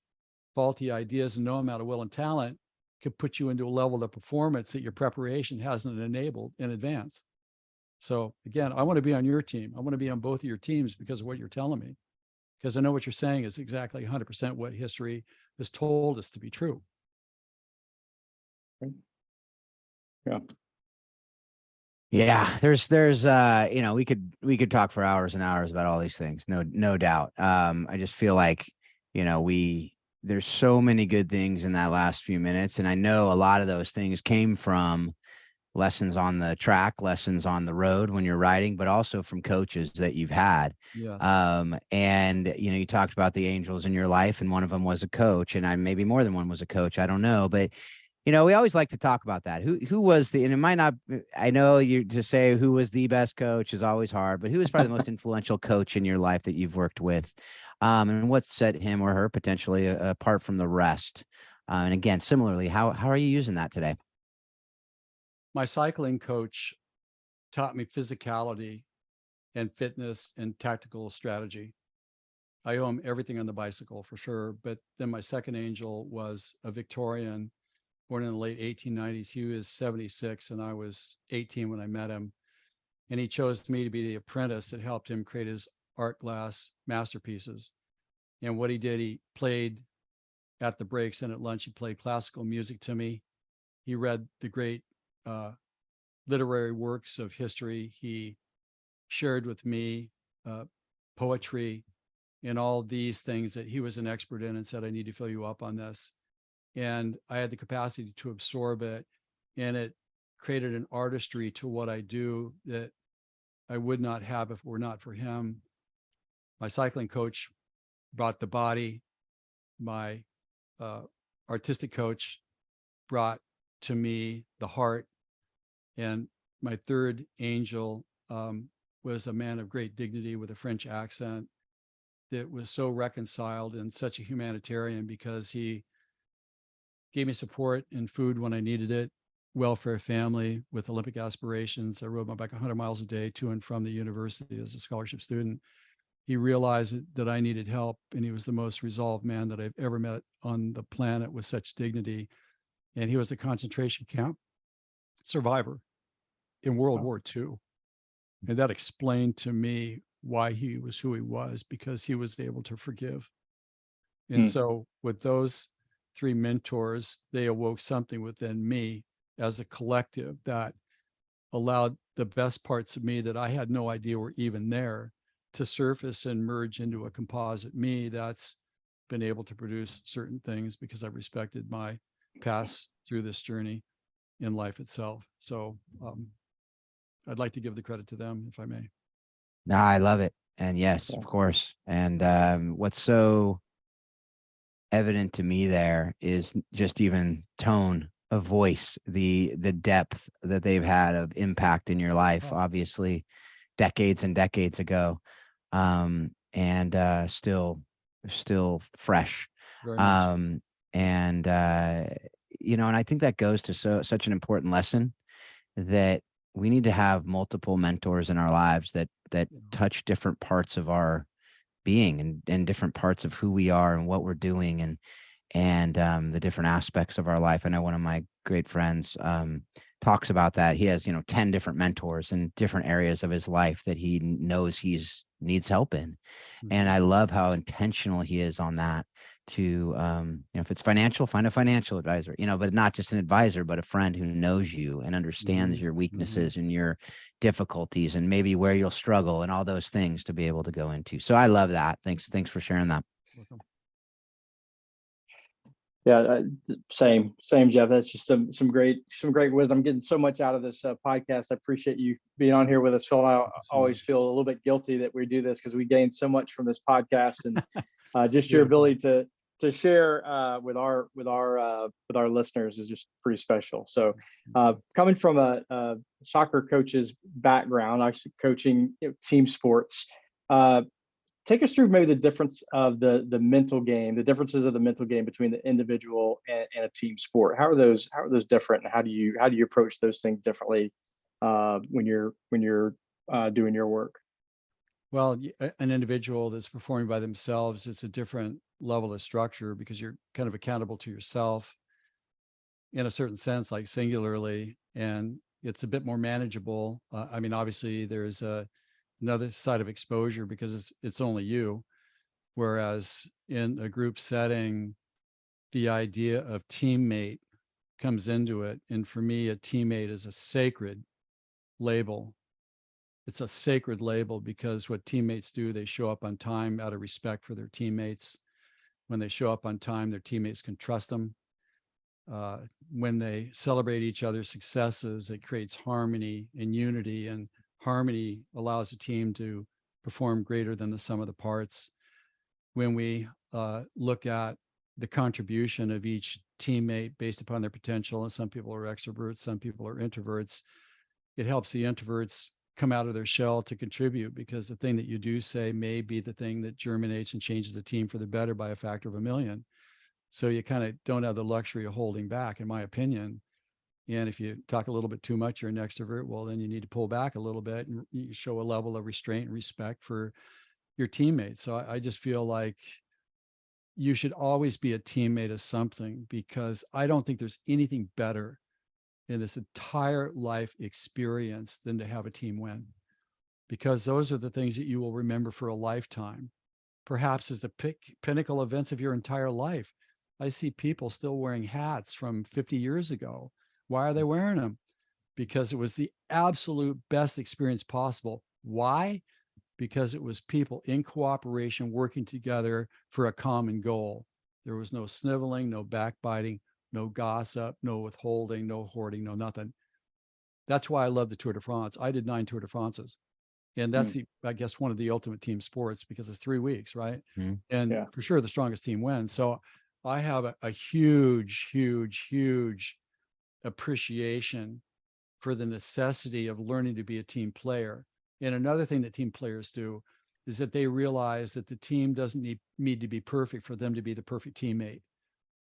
Speaker 3: faulty ideas and no amount of will and talent could put you into a level of performance that your preparation hasn't enabled in advance. So again, I want to be on your team. I want to be on both of your teams because of what you're telling me. Because I know what you're saying is exactly 100% what history has told us to be true.
Speaker 2: Yeah.
Speaker 1: Yeah, there's we could talk for hours and hours about all these things. No doubt. I just feel like, there's so many good things in that last few minutes. And I know a lot of those things came from lessons on the track, lessons on the road when you're riding, but also from coaches that you've had.
Speaker 3: Yes.
Speaker 1: And you talked about the angels in your life, and one of them was a coach, and maybe more than one was a coach. I don't know, but we always like to talk about that. Who was and it might not, I know you to say who was the best coach is always hard, but who was probably the most influential coach in your life that you've worked with? And what set him or her potentially apart from the rest? And again, similarly, how are you using that today?
Speaker 3: My cycling coach taught me physicality and fitness and tactical strategy. I owe him everything on the bicycle for sure. But then my second angel was a Victorian born in the late 1890s. He was 76 and I was 18 when I met him. And he chose me to be the apprentice that helped him create his art glass masterpieces. And what he did, he played at the breaks and at lunch, he played classical music to me. He read the great literary works of history. He shared with me poetry and all these things that he was an expert in, and said, I need to fill you up on this. And I had the capacity to absorb it, and it created an artistry to what I do that I would not have if it were not for him. My cycling coach brought the body. My artistic coach brought to me the heart. And my third angel was a man of great dignity with a French accent that was so reconciled and such a humanitarian, because he gave me support and food when I needed it, welfare family with Olympic aspirations. I rode my bike 100 miles a day to and from the university as a scholarship student. He realized that I needed help, and he was the most resolved man that I've ever met on the planet with such dignity. And he was a concentration camp survivor in World War II. And that explained to me why he was who he was, because he was able to forgive. And so with those three mentors, they awoke something within me as a collective that allowed the best parts of me that I had no idea were even there to surface and merge into a composite me that's been able to produce certain things, because I've respected my paths through this journey in life itself. So I'd like to give the credit to them, if I may.
Speaker 1: No, I love it. And yes, of course. And what's so evident to me there is just even tone of voice, the depth that they've had of impact in your life, obviously decades and decades ago, and still fresh.
Speaker 3: Very much.
Speaker 1: And you know, and I think that goes to such an important lesson, that we need to have multiple mentors in our lives that touch different parts of our being, and different parts of who we are and what we're doing, and the different aspects of our life. I know one of my great friends talks about that. He has, 10 different mentors in different areas of his life that he knows needs help in. And I love how intentional he is on that, to if it's financial, find a financial advisor, but not just an advisor, but a friend who knows you and understands your weaknesses and your difficulties, and maybe where you'll struggle, and all those things to be able to go into. So I love that. Thanks for sharing that.
Speaker 3: Welcome.
Speaker 2: Yeah, same, Jeff. That's just some great wisdom. I'm getting so much out of this podcast. I appreciate you being on here with us, Phil. I always feel a little bit guilty that we do this, because we gain so much from this podcast, and just your ability to share with our listeners is just pretty special. So, coming from a soccer coach's background, actually coaching team sports. Take us through maybe the difference of the mental game, the differences of the mental game between the individual and a team sport. How are those different, and how do you approach those things differently when you're doing your work?
Speaker 3: Well, an individual that's performing by themselves, it's a different level of structure, because you're kind of accountable to yourself in a certain sense, like singularly, and it's a bit more manageable. I mean, obviously there's another side of exposure, because it's only you. Whereas in a group setting, the idea of teammate comes into it. And for me, a teammate is a sacred label. It's a sacred label, because what teammates do, they show up on time out of respect for their teammates. When they show up on time, their teammates can trust them. When they celebrate each other's successes, it creates harmony and unity, and harmony allows a team to perform greater than the sum of the parts. When we look at the contribution of each teammate based upon their potential, and some people are extroverts, some people are introverts, it helps the introverts come out of their shell to contribute, because the thing that you do say may be the thing that germinates and changes the team for the better by a factor of 1,000,000. So you kind of don't have the luxury of holding back, in my opinion. And if you talk a little bit too much, you're an extrovert, well, then you need to pull back a little bit, and you show a level of restraint and respect for your teammates. So I just feel like you should always be a teammate of something, because I don't think there's anything better in this entire life experience than to have a team win, because those are the things that you will remember for a lifetime, perhaps as the pinnacle events of your entire life. I see people still wearing hats from 50 years ago. Why are they wearing them? because it was the absolute best experience possible. Why? Because it was people in cooperation working together for a common goal. There was no sniveling, no backbiting, no gossip, no withholding, no hoarding, no nothing. That's why I love the Tour de France. I did 9 Tour de France's. And that's I guess, one of the ultimate team sports, because it's 3 weeks, right? And for sure, the strongest team wins. So I have a huge, huge, huge appreciation for the necessity of learning to be a team player. And another thing that team players do is that they realize that the team doesn't need to be perfect for them to be the perfect teammate.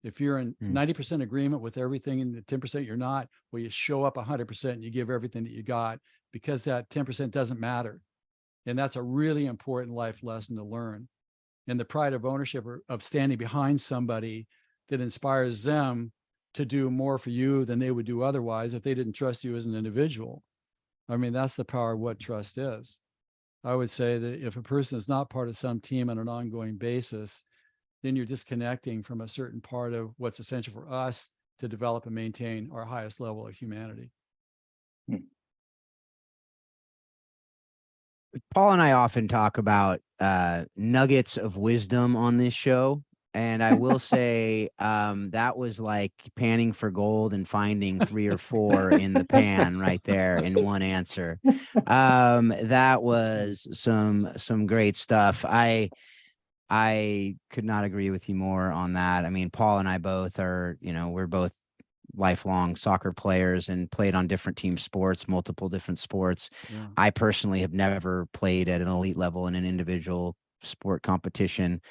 Speaker 3: If you're in 90% agreement with everything and the 10% you're not, well, you show up 100% and you give everything that you got, because that 10% doesn't matter. And that's a really important life lesson to learn. And the pride of ownership, of standing behind somebody that inspires them to do more for you than they would do otherwise if they didn't trust you as an individual. I mean, that's the power of what trust is. I would say that if a person is not part of some team on an ongoing basis, then you're disconnecting from a certain part of what's essential for us to develop and maintain our highest level of humanity.
Speaker 1: Paul and I often talk about nuggets of wisdom on this show. And I will say that was like panning for gold and finding 3 or 4 in the pan right there in one answer. That was some great stuff. I could not agree with you more on that. I mean, Paul and I both are, we're both lifelong soccer players and played on different team sports, multiple different sports.
Speaker 3: Yeah.
Speaker 1: I personally have never played at an elite level in an individual sport competition.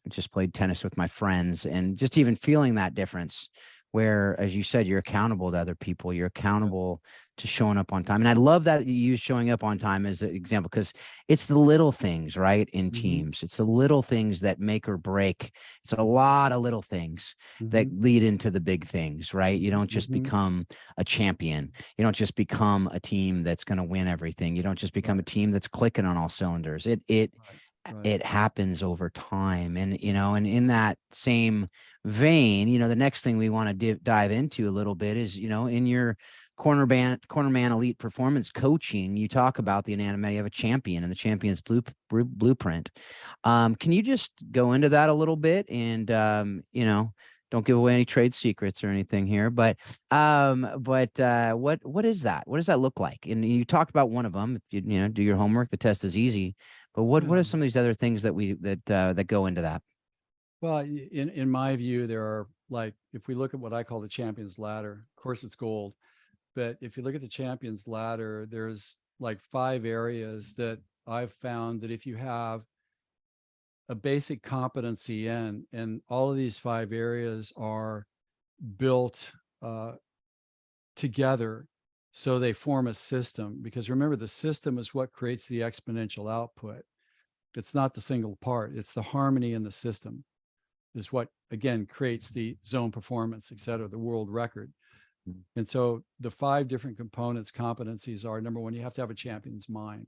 Speaker 1: Just played tennis with my friends, and just even feeling that difference where, as you said, you're accountable to other people, you're accountable to showing up on time. And I love that you use showing up on time as an example, because it's the little things, right? In teams, it's the little things that make or break. It's a lot of little things that lead into the big things, right? You don't just become a champion. You don't just become a team that's going to win everything. You don't just become a team that's clicking on all cylinders. It happens over time. And, and in that same vein, the next thing we want to dive into a little bit is, in your cornerman elite performance coaching, you talk about the anatomy of a champion and the champion's blueprint. Can you just go into that a little bit? And, don't give away any trade secrets or anything here, but what is that? What does that look like? And you talked about one of them. If you do your homework, the test is easy. But what are some of these other things that go into that?
Speaker 3: Well, in my view, there are, like, if we look at what I call the champion's ladder, of course it's gold, but if you look at the champion's ladder, there's like 5 areas that I've found that if you have a basic competency in, and all of these 5 areas are built together, so they form a system. Because remember, the system is what creates the exponential output. It's not the single part. It's the harmony in the system is what, again, creates the zone performance, et cetera, the world record. And so the 5 different components, competencies are: number 1, you have to have a champion's mind.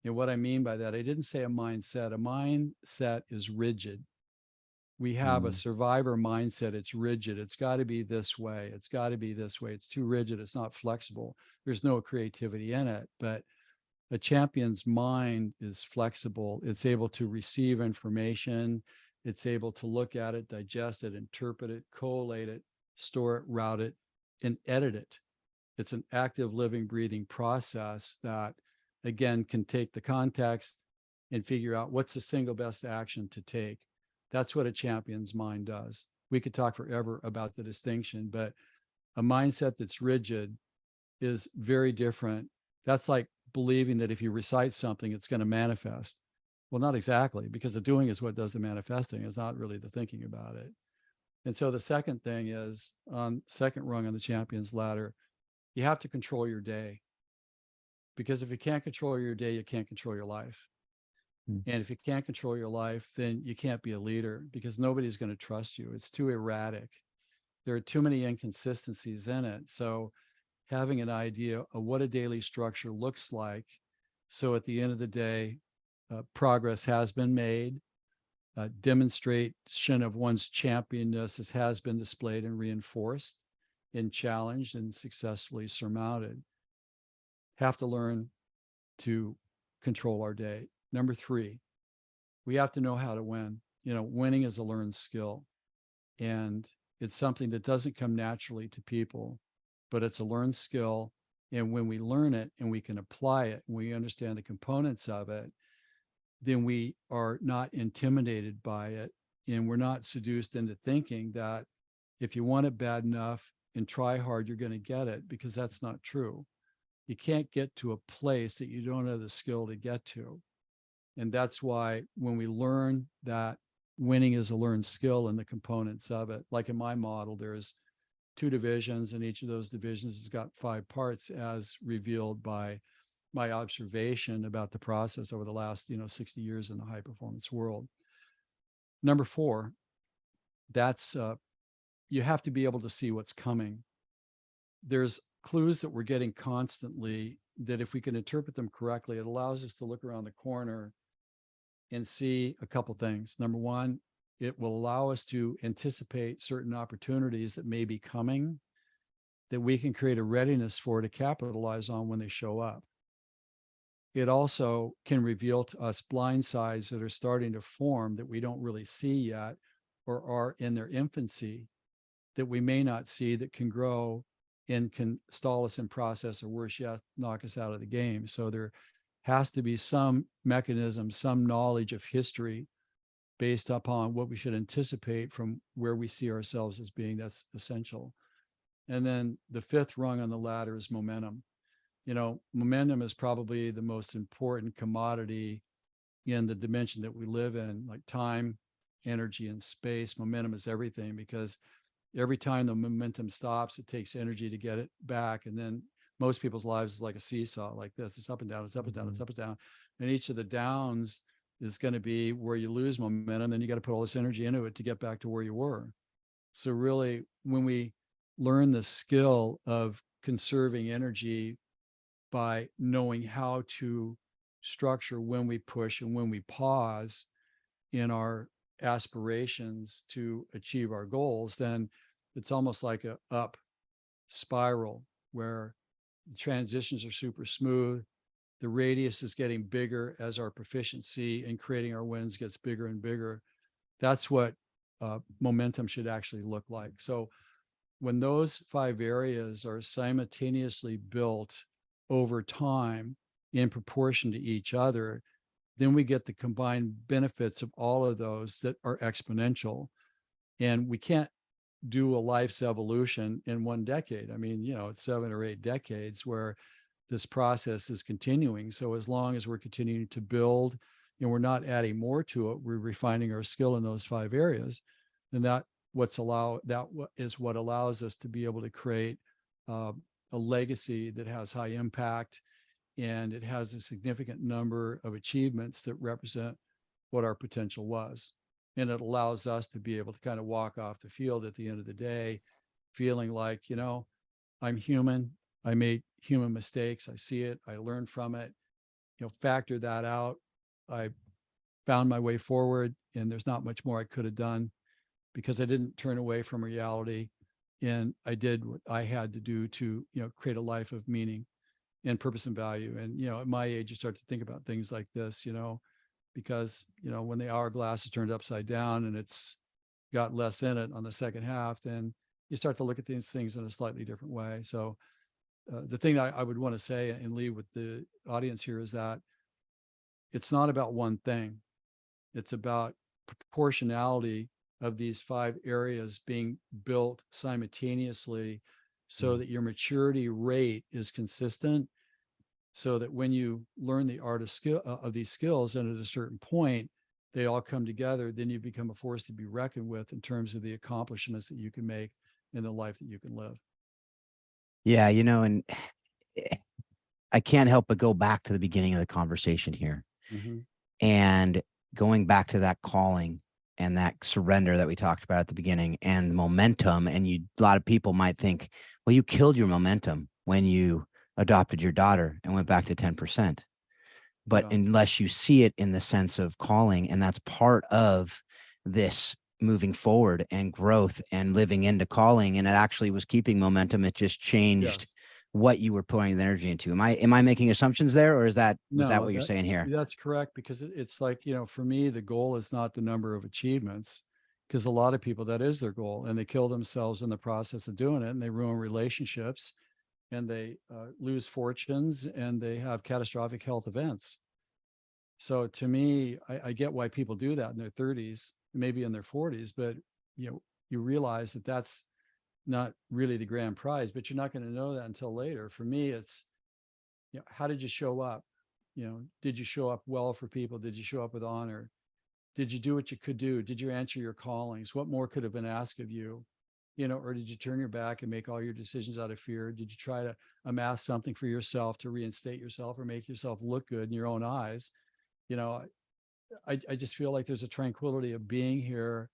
Speaker 3: And what I mean by that, I didn't say a mindset. A mindset is rigid. We have a survivor mindset. It's rigid. It's got to be this way. It's got to be this way. It's too rigid. It's not flexible. There's no creativity in it. But a champion's mind is flexible. It's able to receive information. It's able to look at it, digest it, interpret it, collate it, store it, route it, and edit it. It's an active, living, breathing process that, again, can take the context and figure out what's the single best action to take. That's what a champion's mind does. We could talk forever about the distinction, but a mindset that's rigid is very different. That's like believing that if you recite something, it's going to manifest. Well, not exactly, because the doing is what does the manifesting. It's not really the thinking about it. And so the second thing is, on second rung on the champion's ladder, you have to control your day. Because if you can't control your day, you can't control your life. And if you can't control your life, then you can't be a leader, because nobody's going to trust you. It's too erratic. There are too many inconsistencies in it. So having an idea of what a daily structure looks like, so at the end of the day, progress has been made, demonstration of one's championness has been displayed and reinforced, and challenged and successfully surmounted. Have to learn to control our day. Number 3, we have to know how to win. Winning is a learned skill, and it's something that doesn't come naturally to people, but it's a learned skill. And when we learn it and we can apply it and we understand the components of it, then we are not intimidated by it. And we're not seduced into thinking that if you want it bad enough and try hard, you're going to get it, because that's not true. You can't get to a place that you don't have the skill to get to. And that's why when we learn that winning is a learned skill and the components of it, like in my model, there's 2 divisions, and each of those divisions has got 5 parts as revealed by my observation about the process over the last 60 years in the high performance world. Number 4, that's you have to be able to see what's coming. There's clues that we're getting constantly that if we can interpret them correctly, it allows us to look around the corner and see a couple things. Number 1, it will allow us to anticipate certain opportunities that may be coming, that we can create a readiness for to capitalize on when they show up. It also can reveal to us blind sides that are starting to form that we don't really see yet, or are in their infancy, that we may not see, that can grow and can stall us in process, or worse yet, knock us out of the game. So there has to be some mechanism, some knowledge of history based upon what we should anticipate from where we see ourselves as being. That's essential. And then the 5th rung on the ladder is momentum. Momentum is probably the most important commodity in the dimension that we live in, like time, energy, and space. Momentum is everything, because every time the momentum stops, it takes energy to get it back. And then most people's lives is like a seesaw, like this. It's up and down, it's up and down, it's up and down. And each of the downs is going to be where you lose momentum. Then you got to put all this energy into it to get back to where you were. So really, when we learn the skill of conserving energy by knowing how to structure when we push and when we pause in our aspirations to achieve our goals, then it's almost like a up spiral where the transitions are super smooth. The radius is getting bigger as our proficiency in creating our wins gets bigger and bigger. That's what momentum should actually look like. So when those 5 areas are simultaneously built over time in proportion to each other, then we get the combined benefits of all of those that are exponential. And we can't do a life's evolution in 1 decade. I mean, it's 7 or 8 decades where this process is continuing. So as long as we're continuing to build and we're not adding more to it, we're refining our skill in those 5 areas. And that is what allows us to be able to create a legacy that has high impact, and it has a significant number of achievements that represent what our potential was. And it allows us to be able to kind of walk off the field at the end of the day, feeling like, I'm human. I made human mistakes. I see it. I learned from it, factor that out. I found my way forward, and there's not much more I could have done because I didn't turn away from reality. And I did what I had to do to, create a life of meaning and purpose and value. And, at my age, you start to think about things like this, because, when the hourglass is turned upside down and it's got less in it on the second half, then you start to look at these things in a slightly different way. So the thing I would want to say and leave with the audience here is that it's not about one thing. It's about proportionality of these 5 areas being built simultaneously so that your maturity rate is consistent, so that when you learn the art of these skills, and at a certain point, they all come together, then you become a force to be reckoned with in terms of the accomplishments that you can make in the life that you can live.
Speaker 1: Yeah, and I can't help but go back to the beginning of the conversation here.
Speaker 3: Mm-hmm.
Speaker 1: And going back to that calling and that surrender that we talked about at the beginning, and momentum. And a lot of people might think, well, you killed your momentum when you adopted your daughter and went back to 10%. But unless you see it in the sense of calling, and that's part of this moving forward and growth and living into calling, and it actually was keeping momentum. It just changed
Speaker 3: Yes.
Speaker 1: what you were pouring the energy into. Am I making assumptions there, or was that
Speaker 3: No,
Speaker 1: what you're saying here?
Speaker 3: that's correct, because it's like, for me, the goal is not the number of achievements, because a lot of people, that is their goal, and they kill themselves in the process of doing it, and they ruin relationships, and they lose fortunes, and they have catastrophic health events. So to me, I get why people do that in their 30s, maybe in their 40s, but you realize that that's not really the grand prize, but you're not going to know that until later. For me, it's, how did you show up? Did you show up well for people? Did you show up with honor? Did you do what you could do? Did you answer your callings? What more could have been asked of you? Or did you turn your back and make all your decisions out of fear? Did you try to amass something for yourself to reinstate yourself or make yourself look good in your own eyes? I just feel like there's a tranquility of being here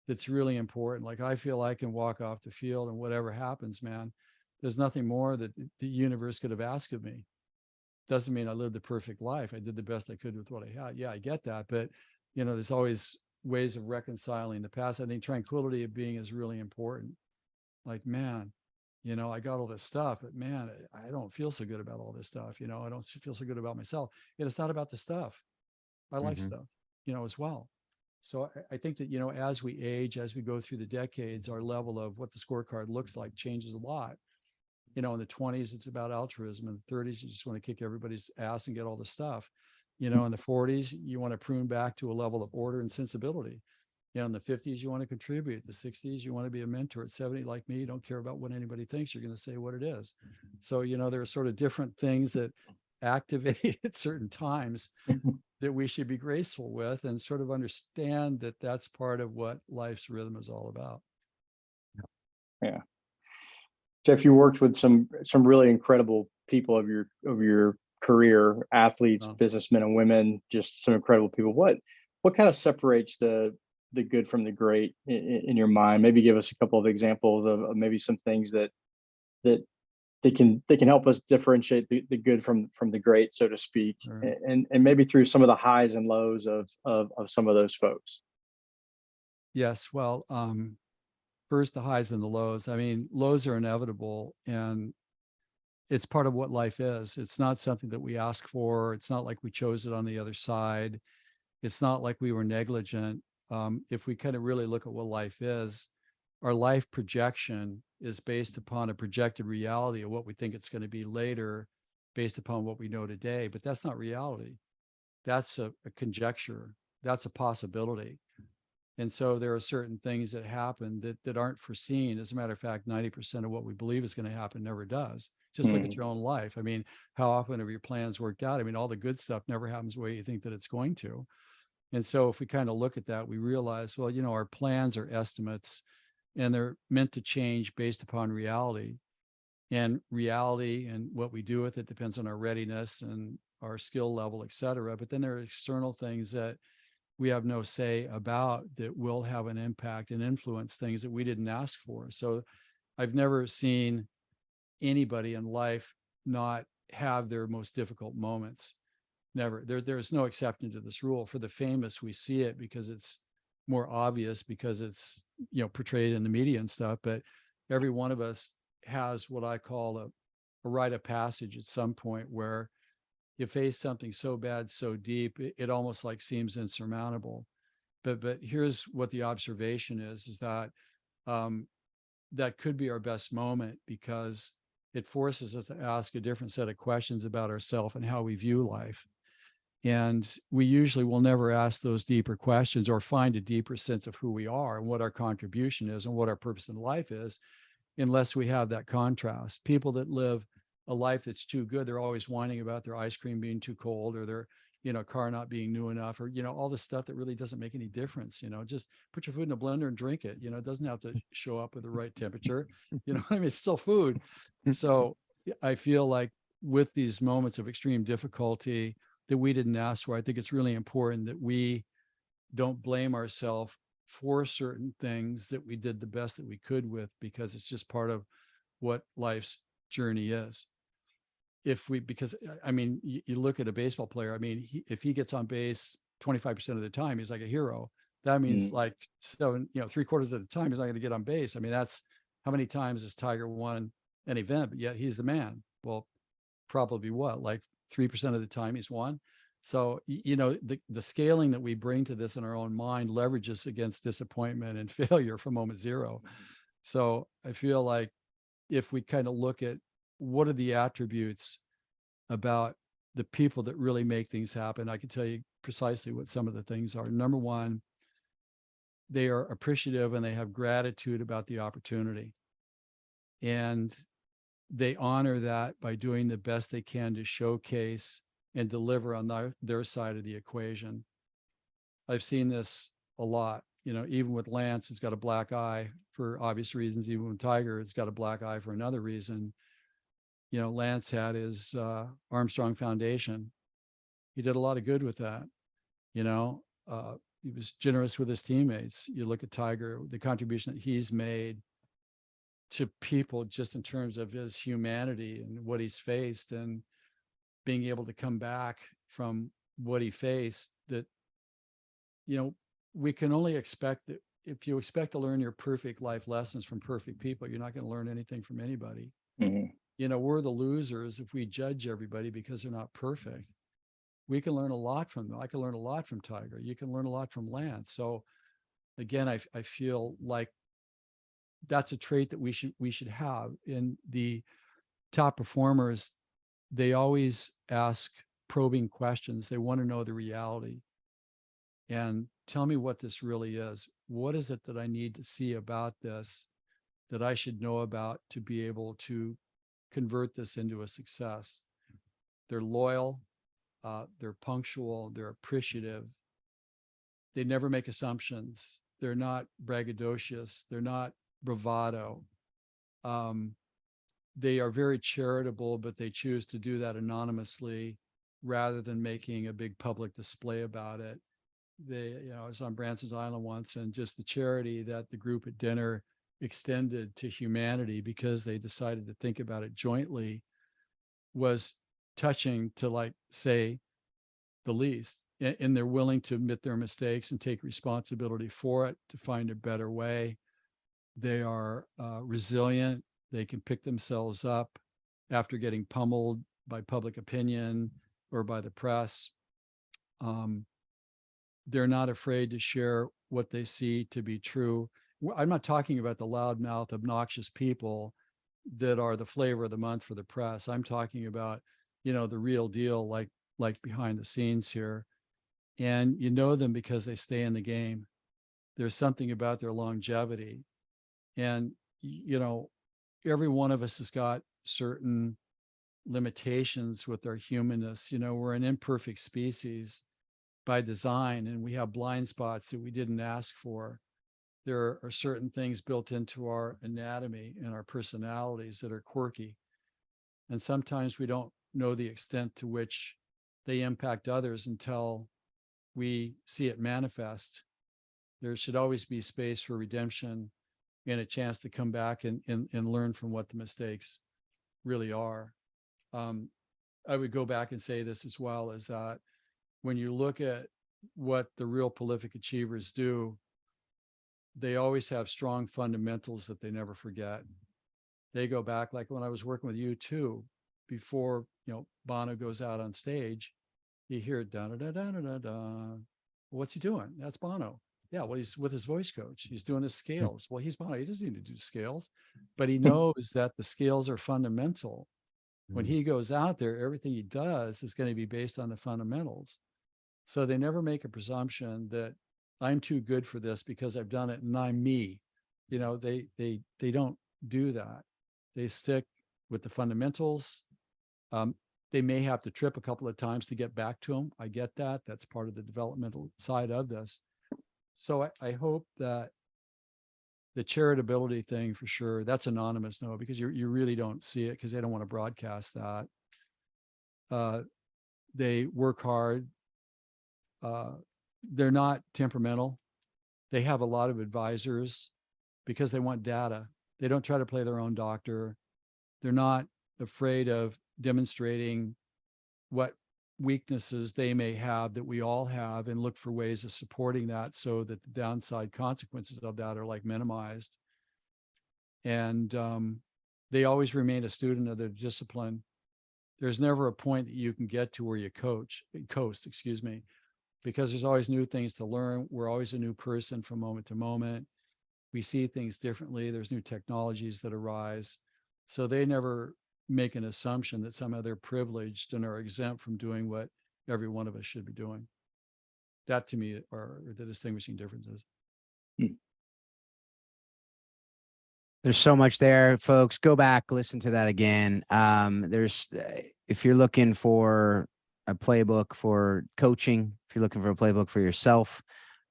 Speaker 3: that's really important. Like, I feel I can walk off the field, and whatever happens, man, there's nothing more that the universe could have asked of me. Doesn't mean I lived the perfect life. I did the best I could with what I had. Yeah, I get that. But, there's always ways of reconciling the past. I think tranquility of being is really important. Like, man, I got all this stuff, but man, I don't feel so good about all this stuff. I don't feel so good about myself. And it's not about the stuff. I like stuff, as well. So I think that, as we age, as we go through the decades, our level of what the scorecard looks like changes a lot. In the 20s, it's about altruism. In the 30s, you just want to kick everybody's ass and get all the stuff. In the 40s, you want to prune back to a level of order and sensibility. In the 50s, you want to contribute. The 60s, you want to be a mentor. At 70, like me, you don't care about what anybody thinks. You're going to say what it is. So, there are sort of different things that activate at certain times that we should be graceful with, and sort of understand that that's part of what life's rhythm is all about.
Speaker 2: Yeah. Jeff, you worked with some really incredible people of your career, athletes, businessmen and women, just some incredible people. What kind of separates the good from the great in your mind? Maybe give us a couple of examples of maybe some things that they can help us differentiate the good from the great, so to speak, and maybe through some of the highs and lows of some of those folks.
Speaker 3: Yes. Well, first, the highs and the lows. I mean, lows are inevitable, and it's part of what life is. It's not something that we ask for. It's not like we chose it on the other side. It's not like we were negligent. If we kind of really look at what life is, our life projection is based upon a projected reality of what we think it's going to be later, based upon what we know today. But that's not reality. That's a conjecture. That's a possibility. And so there are certain things that happen that aren't foreseen. As a matter of fact, 90% of what we believe is going to happen never does. Just look at your own life. I mean, how often have your plans worked out? I mean, all the good stuff never happens the way you think that it's going to. And so if we kind of look at that, we realize, well, our plans are estimates, and they're meant to change based upon reality. And reality and what we do with it depends on our readiness and our skill level, et cetera. But then there are external things that we have no say about that will have an impact and influence things that we didn't ask for. So I've never seen anybody in life not have their most difficult moments. Never. There's no exception to this rule. For the famous, we see it because it's more obvious, because it's portrayed in the media and stuff. But every one of us has what I call a rite of passage at some point, where you face something so bad, so deep, it almost like seems insurmountable. But here's what the observation is that that could be our best moment, because it forces us to ask a different set of questions about ourselves and how we view life. And we usually will never ask those deeper questions or find a deeper sense of who we are and what our contribution is and what our purpose in life is, unless we have that contrast. People that live a life that's too good, they're always whining about their ice cream being too cold, or their car not being new enough, or all the stuff that really doesn't make any difference. Just put your food in a blender and drink it. It doesn't have to show up with the right temperature. I mean, it's still food. So I feel like with these moments of extreme difficulty that we didn't ask for, I think it's really important that we don't blame ourselves for certain things that we did the best that we could with, because it's just part of what life's journey is. Because I mean, you look at a baseball player, I mean, if he gets on base 25% of the time, he's like a hero. That means like 3/4 of the time he's not going to get on base. I mean, that's how many times has Tiger won an event, but yet he's the man. Well, probably what, like 3% of the time he's won. So, the scaling that we bring to this in our own mind leverages against disappointment and failure from moment zero. So I feel like if we kind of look at what are the attributes about the people that really make things happen, I can tell you precisely what some of the things are. Number one, they are appreciative and they have gratitude about the opportunity. And they honor that by doing the best they can to showcase and deliver on their side of the equation. I've seen this a lot, even with Lance, who's got a black eye for obvious reasons. Even with Tiger, it's got a black eye for another reason. Lance had his Armstrong Foundation. He did a lot of good with that. He was generous with his teammates. You look at Tiger, the contribution that he's made to people just in terms of his humanity and what he's faced and being able to come back from what he faced, that, we can only expect that if you expect to learn your perfect life lessons from perfect people, you're not going to learn anything from anybody. We're the losers if we judge everybody because they're not perfect. We can learn a lot from them. I can learn a lot from Tiger. You can learn a lot from Lance. So again, I feel like that's a trait that we should have in the top performers. They always ask probing questions. They want to know the reality. And tell me what this really is. What is it that I need to see about this that I should know about to be able to convert this into a success? They're loyal, they're punctual, they're appreciative. They never make assumptions. They're not braggadocious. They're not bravado. They are very charitable, but they choose to do that anonymously rather than making a big public display about it. I was on Branson's Island once, and just the charity that the group at dinner extended to humanity because they decided to think about it jointly was touching, to say the least. And they're willing to admit their mistakes and take responsibility for it to find a better way. They are resilient. They can pick themselves up after getting pummeled by public opinion or by the press. They're not afraid to share what they see to be true. I'm not talking about the loudmouth, obnoxious people that are the flavor of the month for the press. I'm talking about, the real deal, like behind the scenes here. And them because they stay in the game. There's something about their longevity. And, every one of us has got certain limitations with our humanness. We're an imperfect species by design, and we have blind spots that we didn't ask for. There are certain things built into our anatomy and our personalities that are quirky. And sometimes we don't know the extent to which they impact others until we see it manifest. There should always be space for redemption and a chance to come back and learn from what the mistakes really are. I would go back and say this as well, is that when you look at what the real prolific achievers do, they always have strong fundamentals that they never forget. They go back, like when I was working with U2, before, Bono goes out on stage, you hear da da da da da da. What's he doing? That's Bono. Yeah, well, he's with his voice coach. He's doing his scales. Well, he's Bono. He doesn't need to do scales, but he knows that the scales are fundamental. When he goes out there, everything he does is going to be based on the fundamentals. So they never make a presumption that I'm too good for this because I've done it and I'm me. They don't do that. They stick with the fundamentals. They may have to trip a couple of times to get back to them. I get that. That's part of the developmental side of this. So I hope that the charitability thing, for sure, that's anonymous, no, because you really don't see it because they don't want to broadcast that. They work hard. They're not temperamental. They have a lot of advisors because they want data. They don't try to play their own doctor. They're not afraid of demonstrating what weaknesses they may have that we all have, and look for ways of supporting that so that the downside consequences of that are like minimized. And they always remain a student of their discipline. There's never a point that you can get to where you coast, excuse me, because there's always new things to learn. We're always a new person from moment to moment. We see things differently. There's new technologies that arise. So they never make an assumption that somehow they're privileged and are exempt from doing what every one of us should be doing. That to me are the distinguishing differences.
Speaker 1: There's so much there, folks. Go back, listen to that again. There's, if you're looking for a playbook for coaching, if you're looking for a playbook for yourself,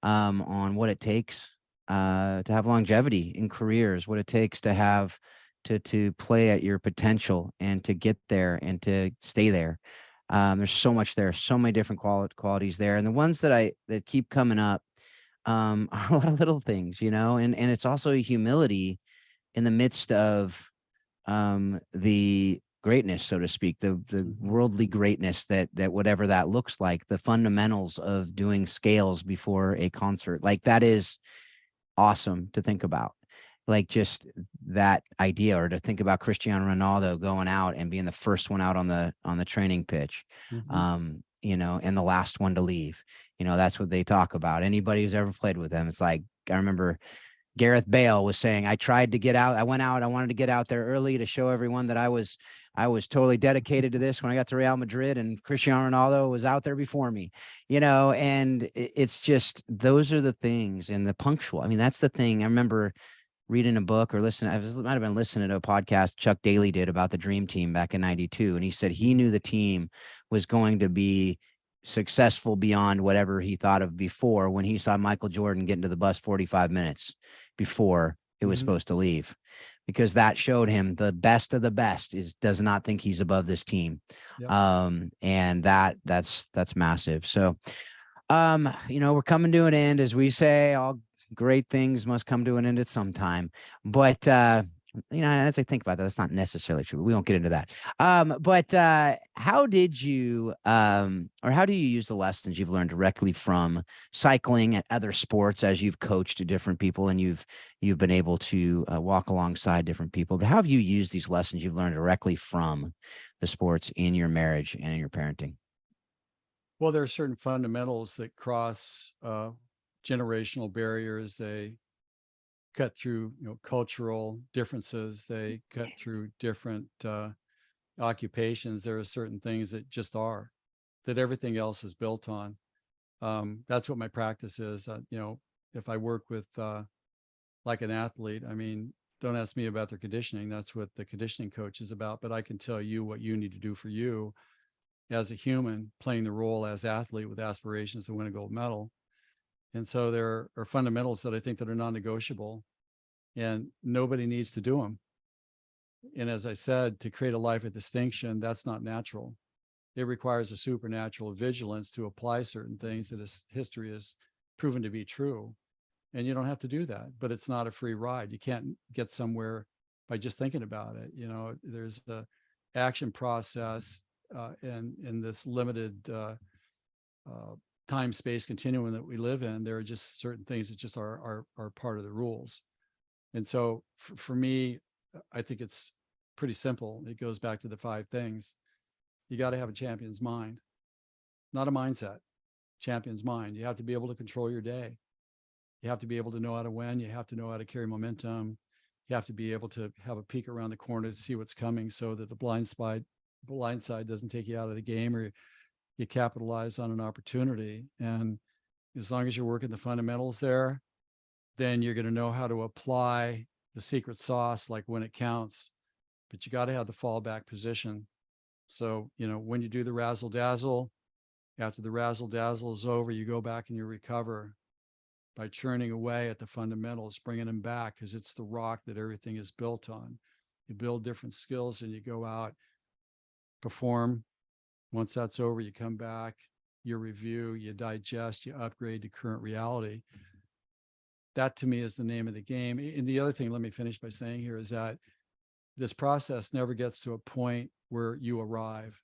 Speaker 1: on what it takes to have longevity in careers, what it takes to have to play at your potential and to get there and to stay there. There's so much there, so many different qualities there, and the ones that keep coming up are a lot of little things, and it's also a humility in the midst of the greatness, so to speak, the worldly greatness that whatever that looks like, the fundamentals of doing scales before a concert, like that is awesome to think about. Like just that idea, or to think about Cristiano Ronaldo going out and being the first one out on the training pitch, and the last one to leave. That's what they talk about. Anybody who's ever played with them, it's like, I remember Gareth Bale was saying, I tried to get out. I wanted to get out there early to show everyone that I was totally dedicated to this when I got to Real Madrid, and Cristiano Ronaldo was out there before me, and it's just, those are the things. And the punctual, I mean, that's the thing. I remember reading a book or might have been listening to a podcast Chuck Daly did about the Dream Team back in '92. And he said he knew the team was going to be successful beyond whatever he thought of before, when he saw Michael Jordan get into the bus 45 minutes before it was supposed to leave, because that showed him the best of the best does not think he's above this team. Yep. And that's massive. So, we're coming to an end, as we say, all great things must come to an end at some time. But as I think about that, that's not necessarily true. We won't get into that. But how did you, or how do you use the lessons you've learned directly from cycling and other sports, as you've coached different people and you've been able to walk alongside different people? But how have you used these lessons you've learned directly from the sports in your marriage and in your parenting?
Speaker 3: Well, there are certain fundamentals that cross generational barriers. They cut through cultural differences. They cut through different occupations. There are certain things that just are, that everything else is built on. That's what my practice is. If I work with like an athlete, I mean, don't ask me about their conditioning. That's what the conditioning coach is about. But I can tell you what you need to do for you as a human, playing the role as athlete with aspirations to win a gold medal. And so there are fundamentals that I think that are non-negotiable, and nobody needs to do them. And as I said, to create a life of distinction, that's not natural. It requires a supernatural vigilance to apply certain things that history has proven to be true. And you don't have to do that, but it's not a free ride. You can't get somewhere by just thinking about it. There's the action process, and in this limited time-space continuum that we live in, there are just certain things that just are part of the rules. And so for me, I think it's pretty simple. It goes back to the 5 things. You got to have a champion's mind, not a mindset, champion's mind. You have to be able to control your day. You have to be able to know how to win. You have to know how to carry momentum. You have to be able to have a peek around the corner to see what's coming, so that the blind side doesn't take you out of the game, or you capitalize on an opportunity. And as long as you're working the fundamentals there, then you're going to know how to apply the secret sauce, like when it counts. But you got to have the fallback position. So, when you do the razzle dazzle, after the razzle dazzle is over, you go back and you recover by churning away at the fundamentals, bringing them back, because it's the rock that everything is built on. You build different skills and you go out, perform. Once that's over, you come back, you review, you digest, you upgrade to current reality. That to me is the name of the game. And the other thing, let me finish by saying here, is that this process never gets to a point where you arrive.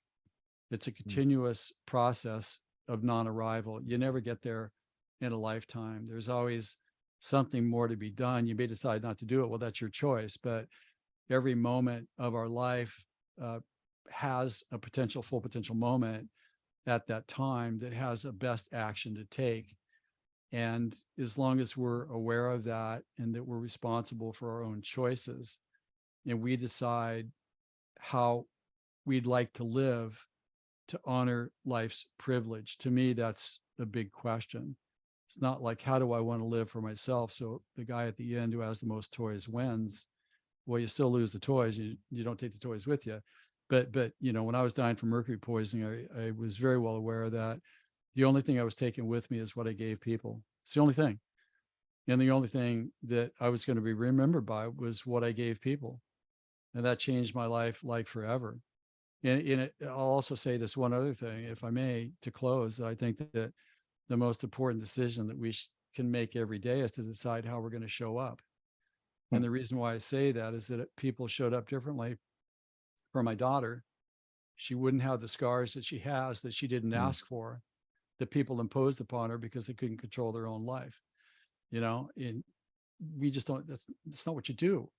Speaker 3: It's a continuous process of non-arrival. You never get there in a lifetime. There's always something more to be done. You may decide not to do it. Well, that's your choice. But every moment of our life has a full potential moment at that time that has a best action to take. And as long as we're aware of that and that we're responsible for our own choices, and we decide how we'd like to live to honor life's privilege, to me, that's a big question. It's not like, how do I want to live for myself? So the guy at the end who has the most toys wins. Well, you still lose the toys. You don't take the toys with you. But when I was dying from mercury poisoning, I was very well aware that the only thing I was taking with me is what I gave people. It's the only thing. And the only thing that I was going to be remembered by was what I gave people. And that changed my life like forever. And I'll also say this one other thing, if I may, to close. I think that the most important decision that we can make every day is to decide how we're going to show up. And the reason why I say that is that people showed up differently. For my daughter, she wouldn't have the scars that she has that she didn't ask for, that people imposed upon her because they couldn't control their own life. And we just don't, that's not what you do.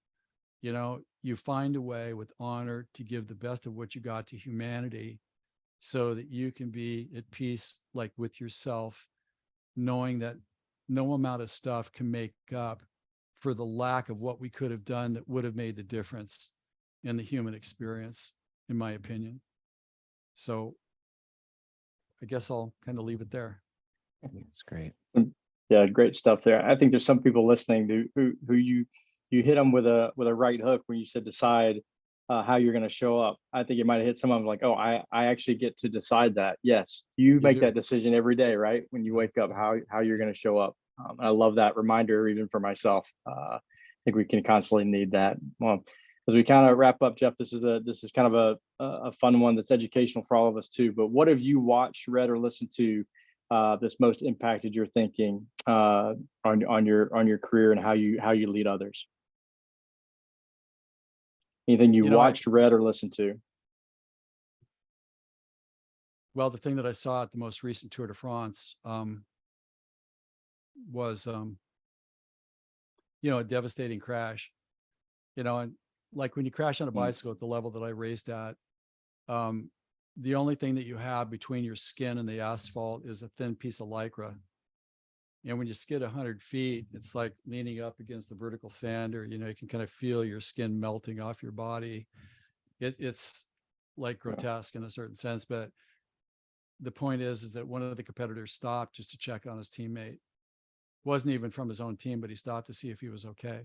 Speaker 3: You find a way with honor to give the best of what you got to humanity so that you can be at peace, like with yourself, knowing that no amount of stuff can make up for the lack of what we could have done that would have made the difference in the human experience, in my opinion. So I guess I'll kind of leave it there.
Speaker 1: That's great.
Speaker 2: Yeah, great stuff there. I think there's some people listening who you hit them with a right hook when you said decide how you're going to show up. I think it might have hit some of them like, oh, I actually get to decide that. Yes, you make that decision every day, right? When you wake up, how you're going to show up. And I love that reminder, even for myself. I think we can constantly need that. Well, as we kind of wrap up, Jeff, this is kind of a fun one that's educational for all of us too. But what have you watched, read, or listened to that's most impacted your thinking on your career and how you lead others? Anything you watched, read, or listened to?
Speaker 3: Well, the thing that I saw at the most recent Tour de France was, a devastating crash. And like when you crash on a bicycle at the level that I raced at, the only thing that you have between your skin and the asphalt is a thin piece of Lycra. And when you skid 100 feet, it's like leaning up against the vertical sander. You can kind of feel your skin melting off your body. It's like grotesque in a certain sense. But the point is that one of the competitors stopped just to check on his teammate. Wasn't even from his own team, but he stopped to see if he was okay.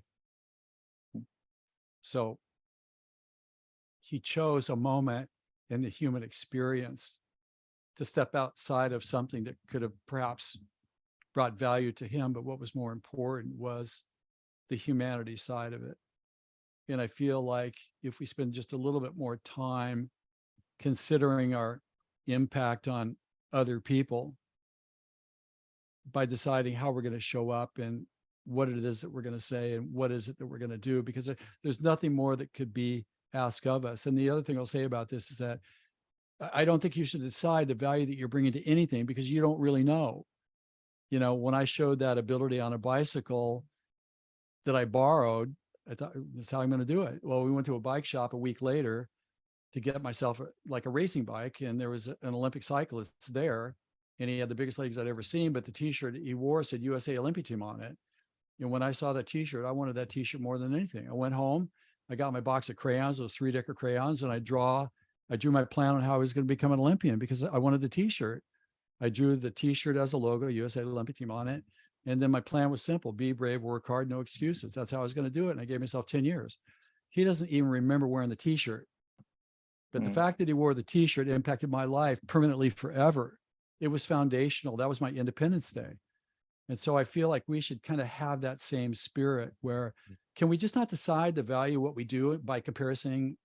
Speaker 3: So he chose a moment in the human experience to step outside of something that could have perhaps brought value to him, but what was more important was the humanity side of it. And I feel like if we spend just a little bit more time considering our impact on other people by deciding how we're going to show up and what it is that we're going to say and what is it that we're going to do, because there's nothing more that could be asked of us. And the other thing I'll say about this is that I don't think you should decide the value that you're bringing to anything because you don't really know. When I showed that ability on a bicycle that I borrowed, I thought that's how I'm going to do it. Well, we went to a bike shop a week later to get myself like a racing bike. And there was an Olympic cyclist there and he had the biggest legs I'd ever seen, but the t-shirt he wore said USA Olympic team on it. And when I saw that t-shirt, I wanted that t-shirt more than anything. I went home, I got my box of crayons, those 3-decker crayons, and I drew my plan on how I was going to become an Olympian because I wanted the t-shirt. I drew the t-shirt as a logo, USA Olympic team on it. And then my plan was simple: be brave, work hard, no excuses. That's how I was going to do it. And I gave myself 10 years. He doesn't even remember wearing the t-shirt. But the fact that he wore the t-shirt impacted my life permanently forever. It was foundational. That was my Independence Day. And so I feel like we should kind of have that same spirit where can we just not decide the value of what we do by comparing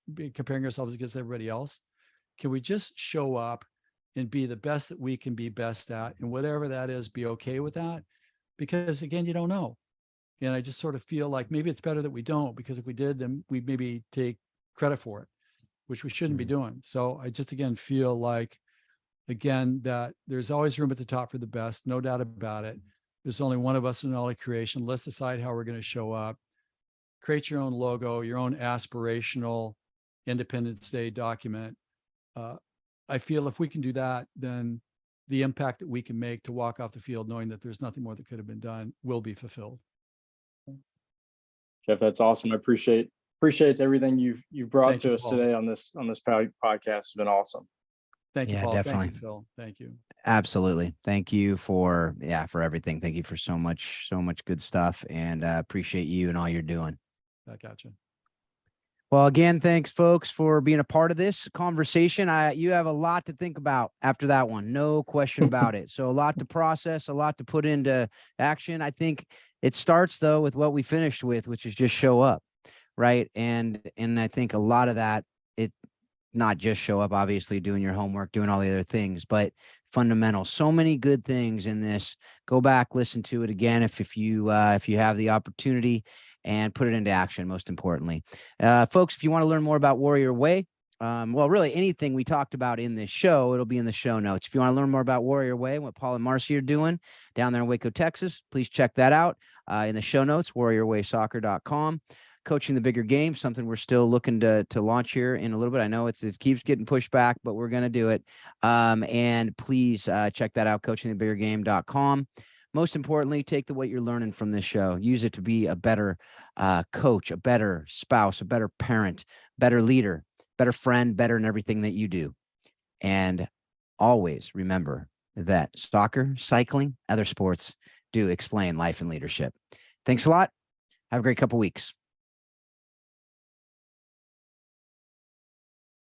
Speaker 3: ourselves against everybody else? Can we just show up and be the best that we can be best at, and whatever that is, be okay with that? Because again, you don't know. And I just sort of feel like maybe it's better that we don't, because if we did, then we'd maybe take credit for it. which we shouldn't be doing. So I just, again, feel like, again, that there's always room at the top for the best, no doubt about it. There's only one of us in all of creation. Let's decide how we're going to show up. Create your own logo, your own aspirational Independence Day document. I feel if we can do that, then the impact that we can make to walk off the field knowing that there's nothing more that could have been done will be fulfilled.
Speaker 2: Jeff, that's awesome. I appreciate everything you've brought
Speaker 3: Thank
Speaker 2: to
Speaker 3: you,
Speaker 2: us
Speaker 3: Paul.
Speaker 2: today on this podcast. It's been awesome.
Speaker 3: Thank you,
Speaker 1: Yeah,
Speaker 3: Paul.
Speaker 1: definitely.
Speaker 3: Thank you, Phil. Thank you.
Speaker 1: Absolutely. Thank you for everything. Thank you for so much good stuff, and appreciate you and all you're doing.
Speaker 3: I gotcha.
Speaker 1: Well, again, thanks folks for being a part of this conversation. You have a lot to think about after that one. No question about it. So a lot to process, a lot to put into action. I think it starts though with what we finished with, which is just show up. Right. And I think a lot of that, it not just show up, obviously doing your homework, doing all the other things, but fundamental. So many good things in this. Go back, listen to it again if you have the opportunity, and put it into action, most importantly. Folks, if you want to learn more about Warrior Way, well, really anything we talked about in this show, it'll be in the show notes. If you want to learn more about Warrior Way and what Paul and Marcy are doing down there in Waco, Texas, please check that out in the show notes, warriorwaysoccer.com. Coaching the bigger game, something we're still looking to launch here in a little bit. I know it keeps getting pushed back, but we're going to do it. And please check that out, coachingthebiggergame.com. Most importantly, take what you're learning from this show. Use it to be a better coach, a better spouse, a better parent, better leader, better friend, better in everything that you do. And always remember that soccer, cycling, other sports do explain life and leadership. Thanks a lot. Have a great couple weeks.